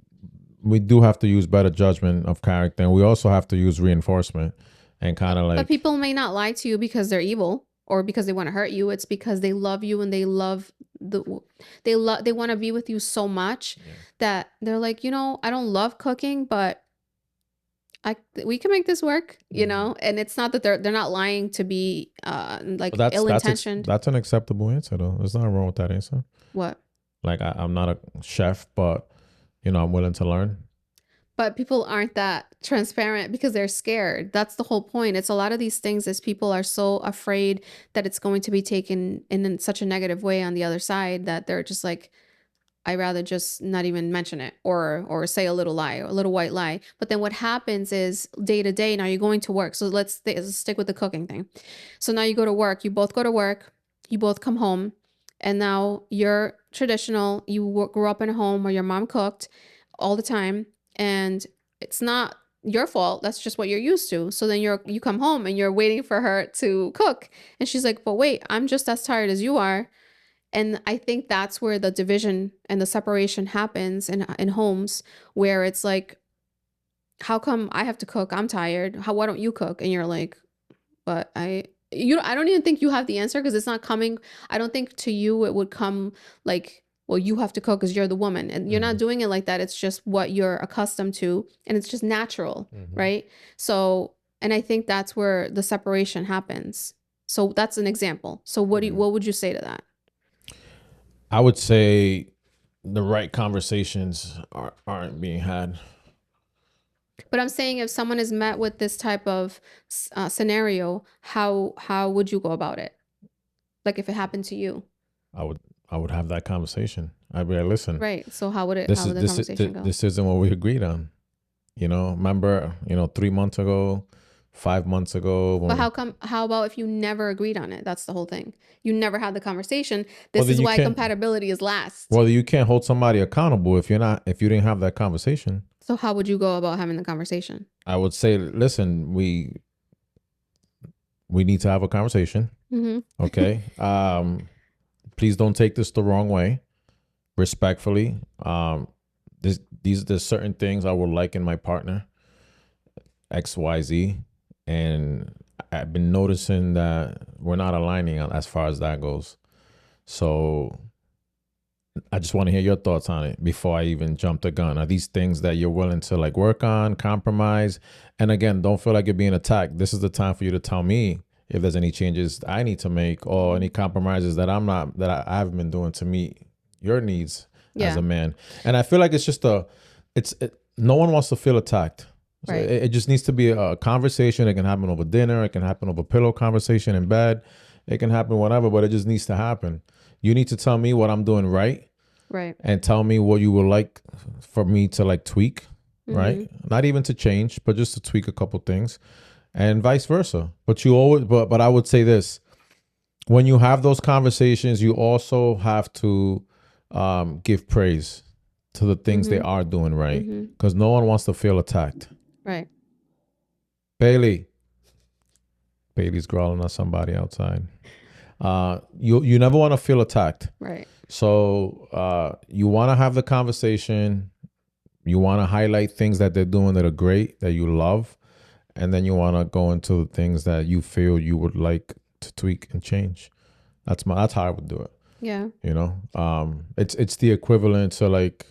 we do have to use better judgment of character, and we also have to use reinforcement and kind of But like people may not lie to you because they're evil or because they want to hurt you. It's because they love you and they love the they want to be with you so much yeah. that they're like, I don't love cooking, but we can make this work, Mhm. And it's not that they're not lying to be But like ill-intentioned. that's an acceptable answer though. There's nothing wrong with that answer. What? Like I'm not a chef, but I'm willing to learn. But people aren't that transparent because they're scared. That's the whole point. It's a lot of these things is people are so afraid that it's going to be taken in such a negative way on the other side that they're just like, I rather just not even mention it or say a little lie or a little white lie. But then what happens is day to day, now you're going to work. So let's stick with the cooking thing. So now you go to work, you both go to work, you both come home, and now you're traditional. You grew up in a home where your mom cooked all the time, and it's not your fault. That's just what you're used to. So then you come home and you're waiting for her to cook, and she's like, "But wait, I'm just as tired as you are." And I think that's where the division and the separation happens in homes where it's like, how come I have to cook? I'm tired. Why don't you cook? And you're like, but I don't even think you have the answer because it's not coming. I don't think to you it would come like, well, you have to cook because you're the woman, and you're not Mhm. doing it like that. It's just what you're accustomed to, and it's just natural, Mhm. right? So, and I think that's where the separation happens. So that's an example. So Mhm. what would you say to that? I would say the right conversations aren't being had. But I'm saying if someone is met with this type of scenario, how would you go about it? Like if it happened to you, I would I would have that conversation. I'd be like, listen, right? So this how is would the conversation go? this isn't what we agreed on. Remember, 3 months ago, 5 months ago But when how about if you never agreed on it? That's the whole thing. You never had the conversation. This whether is you why can't compatibility is last. whether you can't hold somebody accountable if you didn't have that conversation. So how would you go about having the conversation? I would say, listen, we need to have a conversation. Mm-hmm. Okay. Please don't take this the wrong way. Respectfully. There's certain things I would like in my partner, XYZ, and I've been noticing that we're not aligning as far as that goes. So I just want to hear your thoughts on it before I even jump the gun. Are these things that you're willing to like work on, compromise? And again, don't feel like you're being attacked. This is the time for you to tell me if there's any changes I need to make or any compromises that I haven't been doing to meet your needs as Yeah. a man. And I feel like it's just no one wants to feel attacked. So Right. it just needs to be a conversation. It can happen over dinner. It can happen over pillow conversation in bed. It can happen whatever, but it just needs to happen. You need to tell me what I'm doing right Right. and tell me what you would like for me to like tweak, right? Not even to change, but just to tweak a couple things and vice versa. But you always, but I would say this, when you have those conversations, you also have to give praise to the things they are doing right, because no one wants to feel attacked. Right. Bailey's growling at somebody outside. You never want to feel attacked. Right. So you want to have the conversation. You want to highlight things that they're doing that are great, that you love. And then you want to go into the things that you feel you would like to tweak and change. That's how I would do it. Yeah. You know, it's the equivalent to like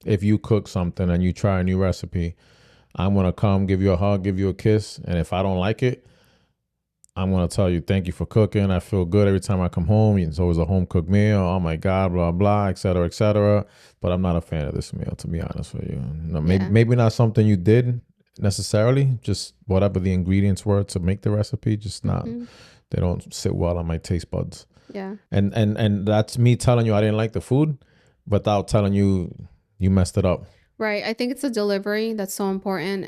if you cook something and you try a new recipe, I'm going to come give you a hug, give you a kiss. And if I don't like it, I'm going to tell you, thank you for cooking. I feel good every time I come home. It's always a home cooked meal. Oh my God, blah, blah, et cetera, et cetera. But I'm not a fan of this meal, to be honest with you. No, maybe not something you did necessarily, just whatever the ingredients were to make the recipe, just not, they don't sit well on my taste buds. Yeah. And that's me telling you I didn't like the food without telling you you messed it up. Right. I think it's the delivery that's so important.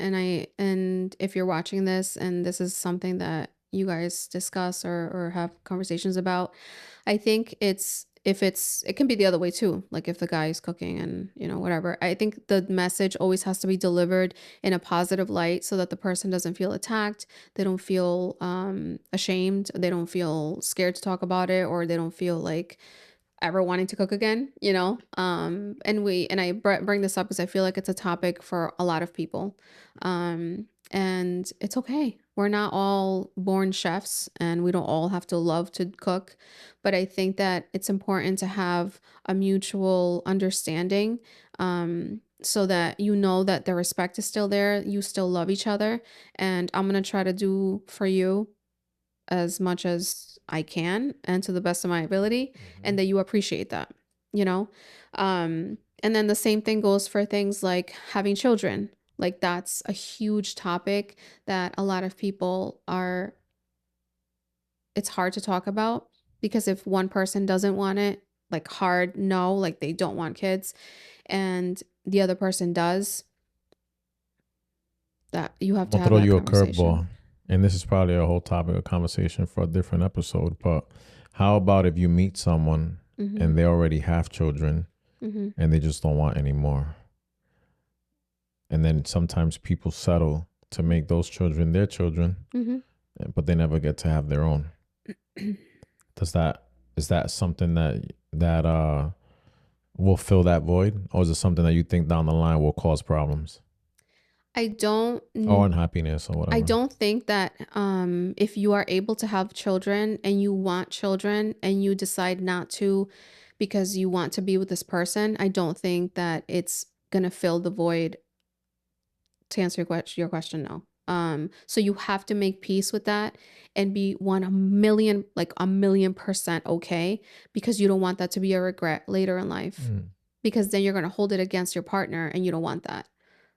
And if you're watching this and this is something that you guys discuss or have conversations about, I think it can be the other way too. Like if the guy is cooking and, whatever. I think the message always has to be delivered in a positive light so that the person doesn't feel attacked. They don't feel ashamed. They don't feel scared to talk about it, or they don't feel like ever wanting to cook again, and I bring this up because I feel like it's a topic for a lot of people. And it's okay. We're not all born chefs and we don't all have to love to cook, but I think that it's important to have a mutual understanding, so that that the respect is still there, you still love each other, and I'm going to try to do for you as much as I can and to the best of my ability, and that you appreciate that, you know? And then the same thing goes for things like having children. Like that's a huge topic that a lot of people it's hard to talk about, because if one person doesn't want it, like hard no, like they don't want kids, and the other person does, that you have to I'll have throw that you a conversation. curveball. And this is probably a whole topic of conversation for a different episode. But how about if you meet someone Mm-hmm. and they already have children Mm-hmm. and they just don't want any more? And then sometimes people settle to make those children their children, Mm-hmm. but they never get to have their own. Is that something that will fill that void? Or is it something that you think down the line will cause problems I don't or unhappiness or I whatever? don't think that if you are able to have children and you want children and you decide not to because you want to be with this person, I don't think that it's gonna fill the void. To answer your question, no. So you have to make peace with that and be 1 million, like 1 million% okay, because you don't want that to be a regret later in life. Because then you're gonna hold it against your partner and you don't want that.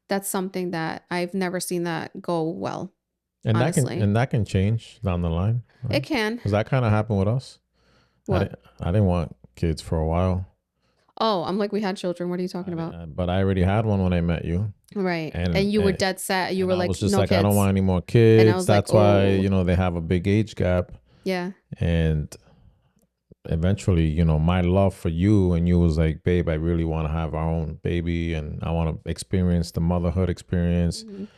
That's something that I've never seen that go well, And honestly. that can change down the line, It right? can. Because that kind of happened with us. What? I didn't want kids for a while, Oh, I'm like, we had children. What are you talking about? but I already had one when I met you, Right. and And you were dead set. You and were I was like, just no like, I don't kids. want any more And I kids. was like, That's why oh, they have a big age gap, yeah. and eventually, my love for you and you was like, babe, I really want to have our own baby, and I want to experience the motherhood experience. Mhm.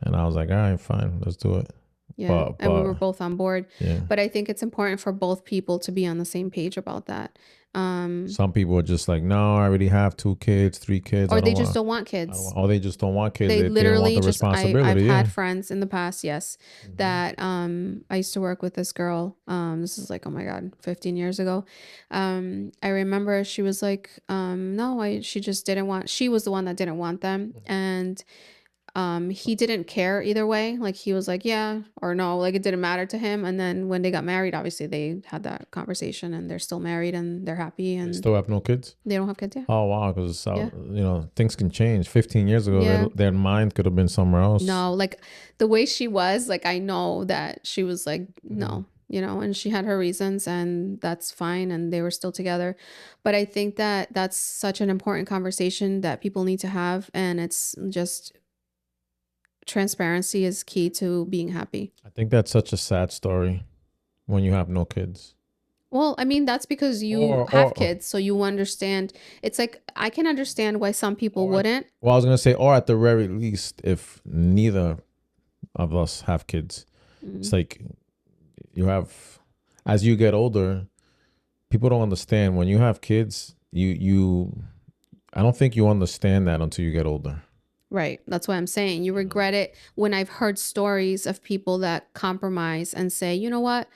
And I was like, all right, fine, let's do it. Yeah, but and we but were both on board. yeah. But I think it's important for both people to be on the same page about that. Some people are just like, no, I already have 2 kids, 3 kids. Or they just don't want I don't kids. want. Oh, they just don't want kids. They They don't want literally the just I've responsibility. had Yeah. friends in the past, yes, Hmm. that I used to work with this girl. This is like, oh my God, 15 years ago. I remember she was like, no, she just didn't want, she was the one that didn't want them. And he didn't care either way. Like he was like, yeah or no, like it didn't matter to him. And then when they got married, obviously they had that conversation and they're still married and they're happy They and still have no kids. they don't have kids. Yeah. Oh wow, because Yeah. things can change. 15 years ago, Yeah. their mind could have been somewhere else. No, like the way she was, like I know that she was like, Hmm. no, and she had her reasons and that's fine and they were still together. But I think that that's such an important conversation that people need to have, and it's just transparency is key to being happy. I think that's such a sad story when you have no kids. Well, I mean, that's because you Or have or kids, so you understand. It's like I can understand why some people or wouldn't. well, I was gonna say, or at the very least, if neither of us have kids, it's Mm, like you have, as you get older, people don't understand when you have kids. I don't think you understand that until you get older. right. That's what I'm saying. You You know, regret it when I've heard stories of people that compromise and say, you know what?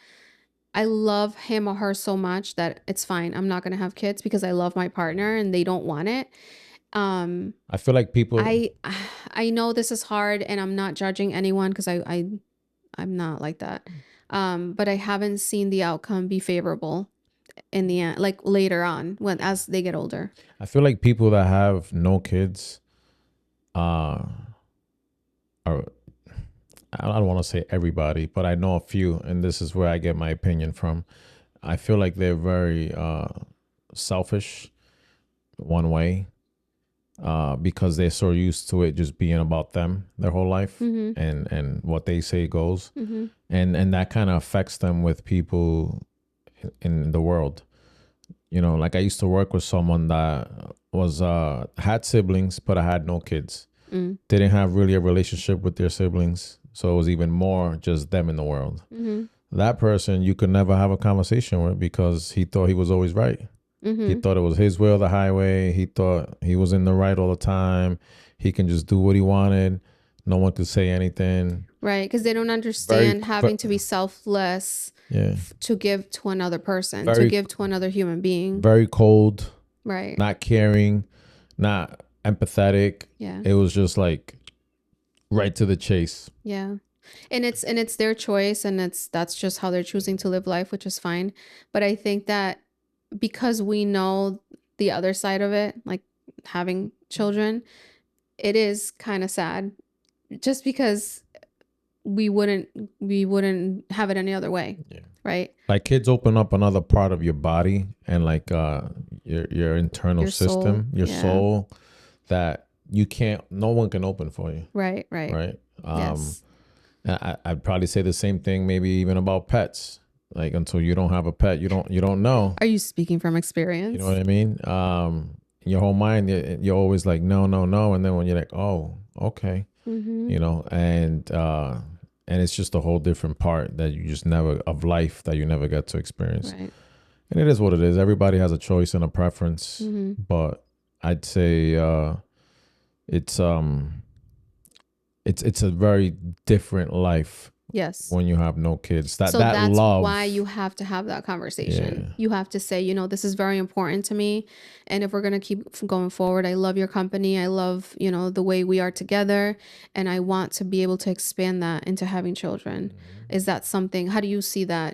I love him or her so much that it's fine. I'm not going to have kids because I love my partner and they don't want it. Um, I feel like people. I I know this is hard and I'm not judging anyone because I'm not like that. But I haven't seen the outcome be favorable in the end, like later on when as they get older. I feel like people that have no kids, uh, are. I don't want to say everybody, but I know a few, and this is where I get my opinion from. I feel like they're very selfish one way, because they're so used to it just being about them their whole life, Mm-hmm. and what they say goes, Mm-hmm. and that kind of affects them with people in the world. Like I used to work with someone that was had siblings, but I had no kids. Mm. Didn't have really a relationship with their siblings, so it was even more just them in the world. Mm-hmm. That person you could never have a conversation with because he thought he was always right. He Mm-hmm. thought it was his way or the highway. He thought he was in the right all the time. He can just do what he wanted. No one could say anything. Right, because they don't Very, understand having to be selfless yeah, to give to another person, to very, give to another human being. very cold, Right. not caring, not empathetic. Yeah. It was just like right to the chase. Yeah. And it's their choice and that's just how they're choosing to live life, which is fine. But I think that because we know the other side of it, like having children, it is kind of sad just because we wouldn't have it any other way, Yeah. right? Like kids open up another part of your body and like your internal Your soul. system, your Yeah. soul, that no one can open for you, Right, right. right? Yes. I'd probably say the same thing maybe even about pets. Like until you don't have a pet, you don't know. Are you speaking from You experience? know what I mean? In your whole mind, you're always like no, no, no, and then when you're like, oh, okay, Mm-hmm. and it's just a whole different part that you just never of life that you never get to experience. Right. And it is what it is. Everybody has a choice and a preference, Mm-hmm. but I'd say it's it's a very different life Yes. when you have no kids. So That that's love, why you have to have that conversation. yeah, You have to say, this is very important to me. And if we're going to keep going forward, I love your company. I love, the way we are together. And I want to be able to expand that into having children. Is that something, how do you see that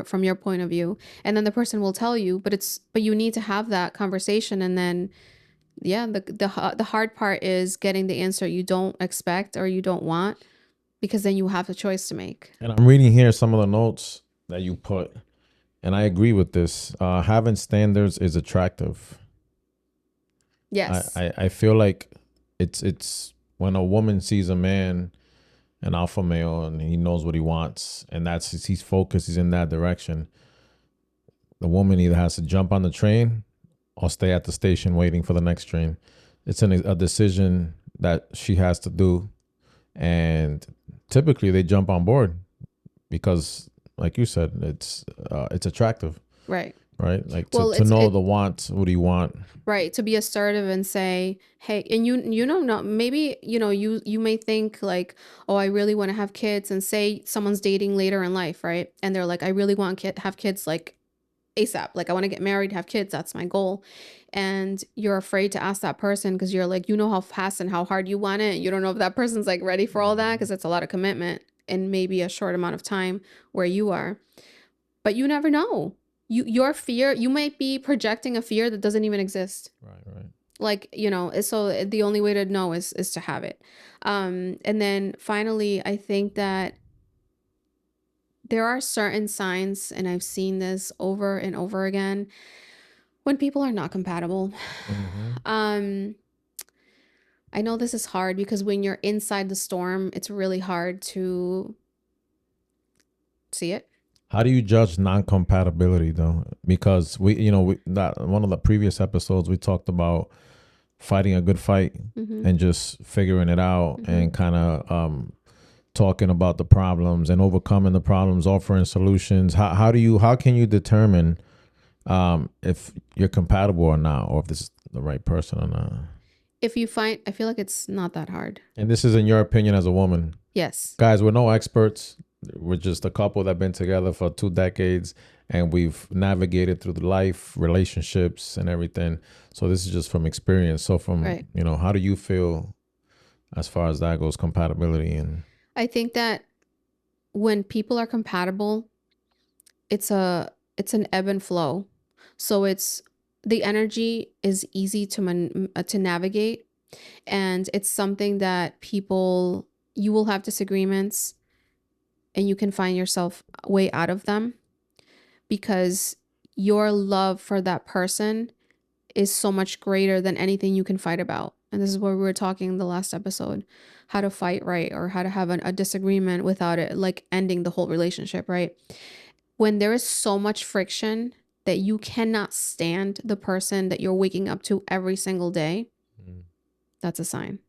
from your point of view? And then the person will tell you, but you need to have that conversation. And then, yeah, the hard part is getting the answer you don't expect or you don't want, because then you have a choice to make. and I'm reading here some of the notes that you put, and I agree with this. Having standards is attractive. Yes. I feel like it's when a woman sees a man, an alpha male, and he knows what he wants, and he's focused, he's in that direction. The woman either has to jump on the train or stay at the station waiting for the next train. It's a decision that she has to do, and typically they jump on board because, like you said, it's attractive, Right. right? Like Well, to know the wants. What do you want? right, to be assertive and say, hey, and you don't know, maybe, you may think like, oh, I really want to have kids, and say someone's dating later in life, right? And they're like, I really want to have kids like ASAP. Like I want to get married, have kids. That's my goal. And you're afraid to ask that person because you're like, how fast and how hard you want it. You don't know if that person's like ready for all that, because it's a lot of commitment in maybe a short amount of time where you are. But you never know. Your fear, you might be projecting a fear that doesn't even exist. Right. Like, so the only way to know is to have it. And then finally, I think that there are certain signs, and I've seen this over and over again, when people are not compatible. Mm-hmm. I know this is hard because when you're inside the storm, it's really hard to see it. How do you judge non-compatibility though? Because that one of the previous episodes we talked about fighting a good fight Mm-hmm. and just figuring it out Mm-hmm. and kind of talking about the problems and overcoming the problems, offering solutions. How can you determine if you're compatible or not, or if this is the right person or not? I feel like it's not that hard. And this is in your opinion as a woman. Yes. Guys, we're no experts. We're just a couple that have been together for 2 decades, and we've navigated through the life, relationships, and everything. So this is just from experience. So Right. how do you feel as far as that goes, compatibility? And I think that when people are compatible, it's an ebb and flow. So the energy is easy to navigate, and it's something that you will have disagreements, and you can find yourself way out of them because your love for that person is so much greater than anything you can fight about. And this is what we were talking in the last episode, how to fight right, or how to have a disagreement without it like ending the whole relationship, right? When there is so much friction that you cannot stand the person that you're waking up to every single day, that's a sign.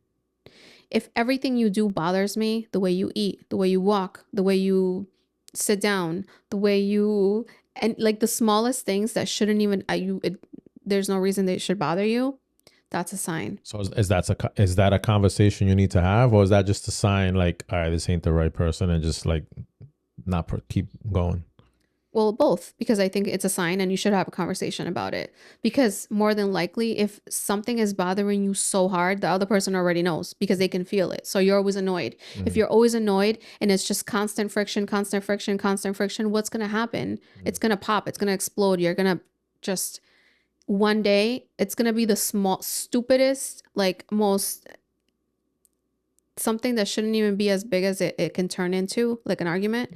If everything you do bothers me, the way you eat, the way you walk, the way you sit down, the way you, and like the smallest things that shouldn't even, there's no reason they should bother you, that's a sign. so is that a conversation you need to have, or is that just a sign like, all right, this ain't the right person, and just like not keep going? Well, both, because I think it's a sign and you should have a conversation about it. Because more than likely, if something is bothering you so hard, the other person already knows because they can feel it. So you're always annoyed. If you're always annoyed and it's just constant friction, constant friction, constant friction, what's going to happen? It's going to pop. It's going to explode. You're going to just, one day, it's going to be the stupidest, like most, something that shouldn't even be as big as it can turn into, like an argument.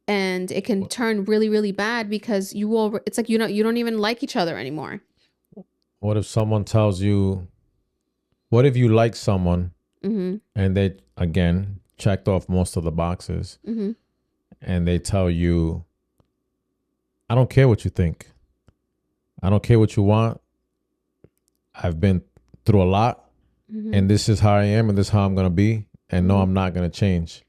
And it can turn really, really bad because it's like, you don't even like each other anymore. What if someone tells you, what if you like someone Mm-hmm. and they, again, checked off most of the boxes, Mm-hmm. and they tell you, I don't care what you think. I don't care what you want. I've been through a lot, Mm-hmm. and this is how I am, and this is how I'm going to be. And no, I'm not going to change.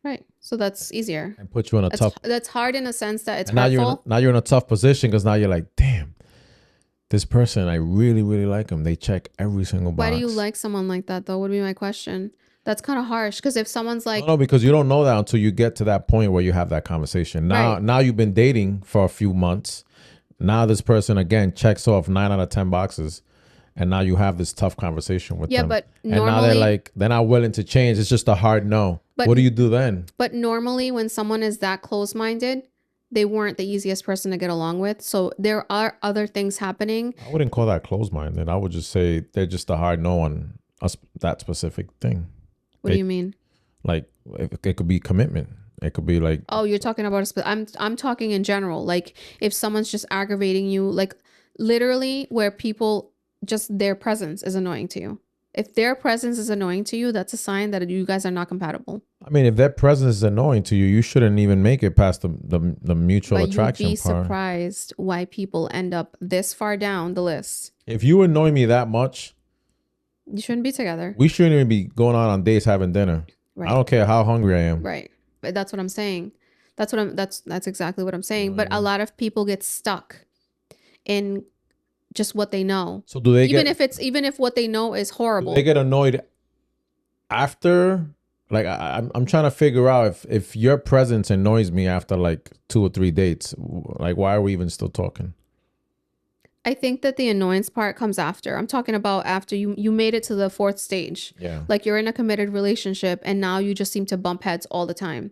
Right. So that's easier. And put you in a tough. That's hard in a sense that it's and hurtful. now you're in a tough position because now you're like, damn, this person, I really, really like them. They check every single box. Why do you like someone like that though? Would be my question. That's kind of harsh because if someone's like, no, because you don't know that until you get to that point where you have that conversation. Now you've been dating for a few months. Now this person again checks off 9 out of 10 boxes. And now you have this tough conversation with them. yeah, but normally, and now they're like, they're not willing to change. It's just a hard no. But what do you do then? But normally when someone is that close-minded, they weren't the easiest person to get along with. So there are other things happening. I wouldn't call that close-minded. I would just say they're just a hard no on that specific thing. What do you mean? Like it could be commitment. It could be like, oh, you're talking about I'm talking in general. Like if someone's just aggravating you, like literally where people just their presence is annoying to you. If their presence is annoying to you, that's a sign that you guys are not compatible. I mean, if their presence is annoying to you, you shouldn't even make it past the mutual attraction part. You'd be surprised why people end up this far down the list. If you annoy me that much, you shouldn't be together. We shouldn't even be going out on dates having dinner. Right. I don't care how hungry I am. Right. But that's what I'm saying. That's exactly what I'm saying. You know But what I a mean? lot of people get stuck in just what they know. So do they Even get even if what they know is do horrible. they get annoyed after? Like I'm trying to figure out if your presence annoys me after like 2 or 3 dates. Like why are we even still talking? I think that the annoyance part comes after. I'm talking about after you made it to the fourth stage. Yeah. Like you're in a committed relationship and now you just seem to bump heads all the time.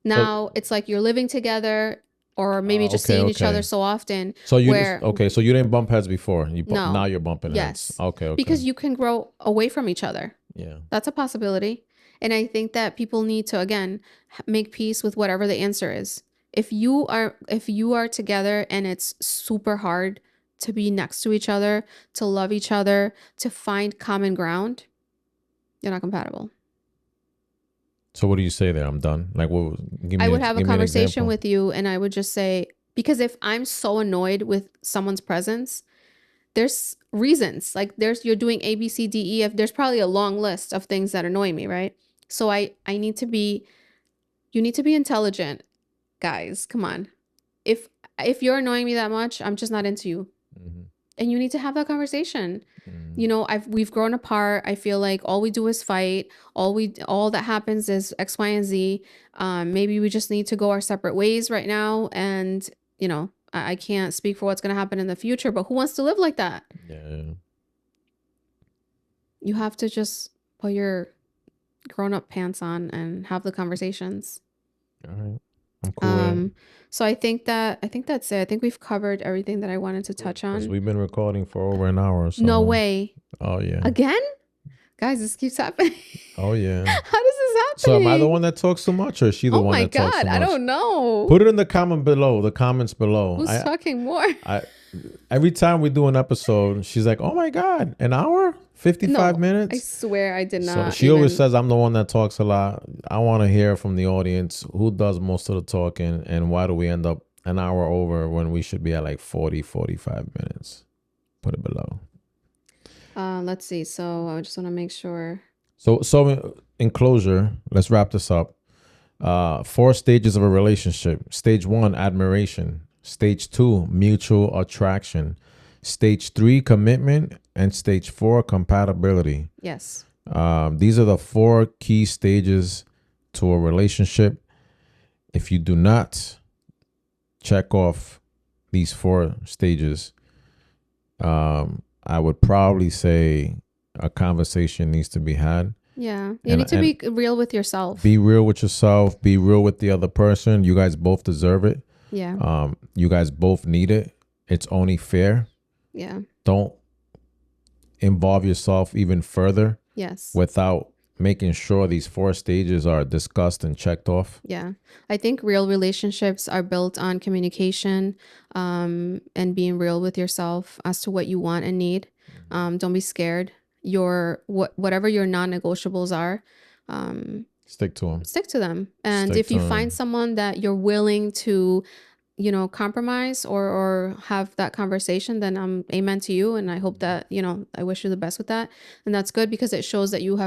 Now it's like you're living together or maybe just seeing each other so often. So you where so you didn't bump heads before. no. Now you're bumping Yes. heads. Okay. Because you can grow away from each other. Yeah. That's a possibility. And I think that people need to, again, make peace with whatever the answer is. If you are together and it's super hard to be next to each other, to love each other, to find common ground, you're not compatible. So what do you say there? I'm done. Like, what? I would have a conversation with you and I would just say, because if I'm so annoyed with someone's presence, there's reasons. Like you're doing A, B, C, D, E, F. There's probably a long list of things that annoy me, right? So you need to be intelligent, guys. Come on. If you're annoying me that much, I'm just not into you. Mm-hmm. And you need to have that conversation. Mm-hmm. You know, we've grown apart. I feel like all we do is fight. All that happens is X, Y, and Z. Maybe we just need to go our separate ways right now. And, you know, I can't speak for what's going to happen in the future, but who wants to live like that? Yeah. You have to just put your grown-up pants on and have the conversations. All right. I'm cool. So I think that's it. I think we've covered everything that I wanted to touch on. We've been recording for over an hour. So. No way. Oh yeah. Again? Guys, this keeps happening. Oh yeah. How does this happen? So am I the one that talks too much, or is she the one that talks too much? I don't know. Put it in the comments below. Who's talking more? Every time we do an episode, she's like, "Oh my God, an hour, 55 minutes." I swear I did not. So she always says I'm the one that talks a lot. I want to hear from the audience who does most of the talking, and why do we end up an hour over when we should be at like 45 minutes? Put it below. Let's see. So I just want to make sure. So in closure, let's wrap this up. 4 stages of a relationship. Stage 1, admiration. Stage 2, mutual attraction. Stage 3, commitment. And stage 4, compatibility. Yes. These are the 4 key stages to a relationship. If you do not check off these 4 stages, I would probably say a conversation needs to be had. Yeah. You need to be real with yourself. Be real with yourself. Be real with the other person. You guys both deserve it. Yeah. You guys both need it. It's only fair. Yeah. Don't involve yourself even further. Yes. Without making sure these 4 stages are discussed and checked off. Yeah. I think real relationships are built on communication, and being real with yourself as to what you want and need. Don't be scared. Whatever your non-negotiables are, stick to them. Stick to them. And if you find someone that you're willing to, you know, compromise or have that conversation, then amen to you. And I hope that, you know, I wish you the best with that. And that's good because it shows that you're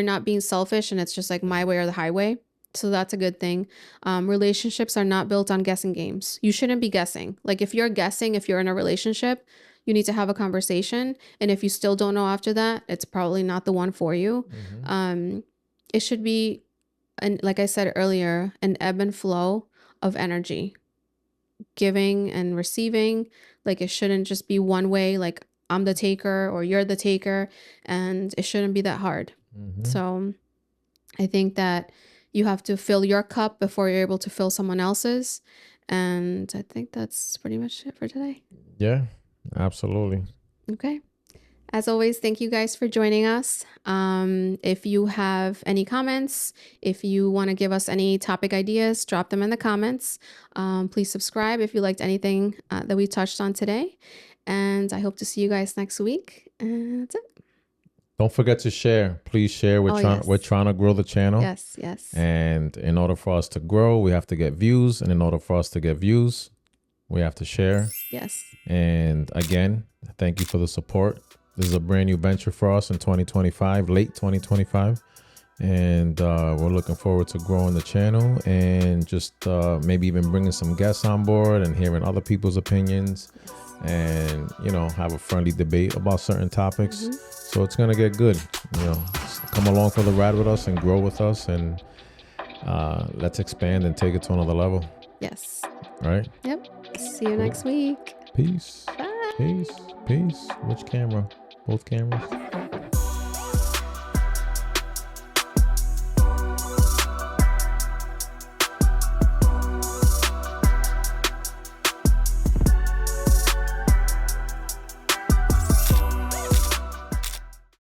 not being selfish and it's just like my way or the highway. So that's a good thing. Relationships are not built on guessing games. You shouldn't be guessing. Like if you're guessing, if you're in a relationship, you need to have a conversation. And if you still don't know after that, it's probably not the one for you. Mm-hmm. It should be, and like I said earlier, an ebb and flow of energy, giving and receiving. Like it shouldn't just be one way, like I'm the taker or you're the taker, and it shouldn't be that hard. Mm-hmm. So I think that you have to fill your cup before you're able to fill someone else's. And I think that's pretty much it for today. Yeah, absolutely. Okay. As always, thank you guys for joining us. If you have any comments, if you want to give us any topic ideas, drop them in the comments. Please subscribe if you liked anything that we touched on today. And I hope to see you guys next week. And that's it. Don't forget to share. Please share. We're trying to grow the channel. Yes, yes. And in order for us to grow, we have to get views. And in order for us to get views, we have to share. Yes. And again, thank you for the support. This is a brand new venture for us in 2025, late 2025. And we're looking forward to growing the channel and just maybe even bringing some guests on board and hearing other people's opinions and, you know, have a friendly debate about certain topics. So it's going to get good. You know, come along for the ride with us and grow with us, and let's expand and take it to another level. Yes. All right. Yep. See you next week. Peace. Bye. Peace. Peace. Which camera? Both cameras?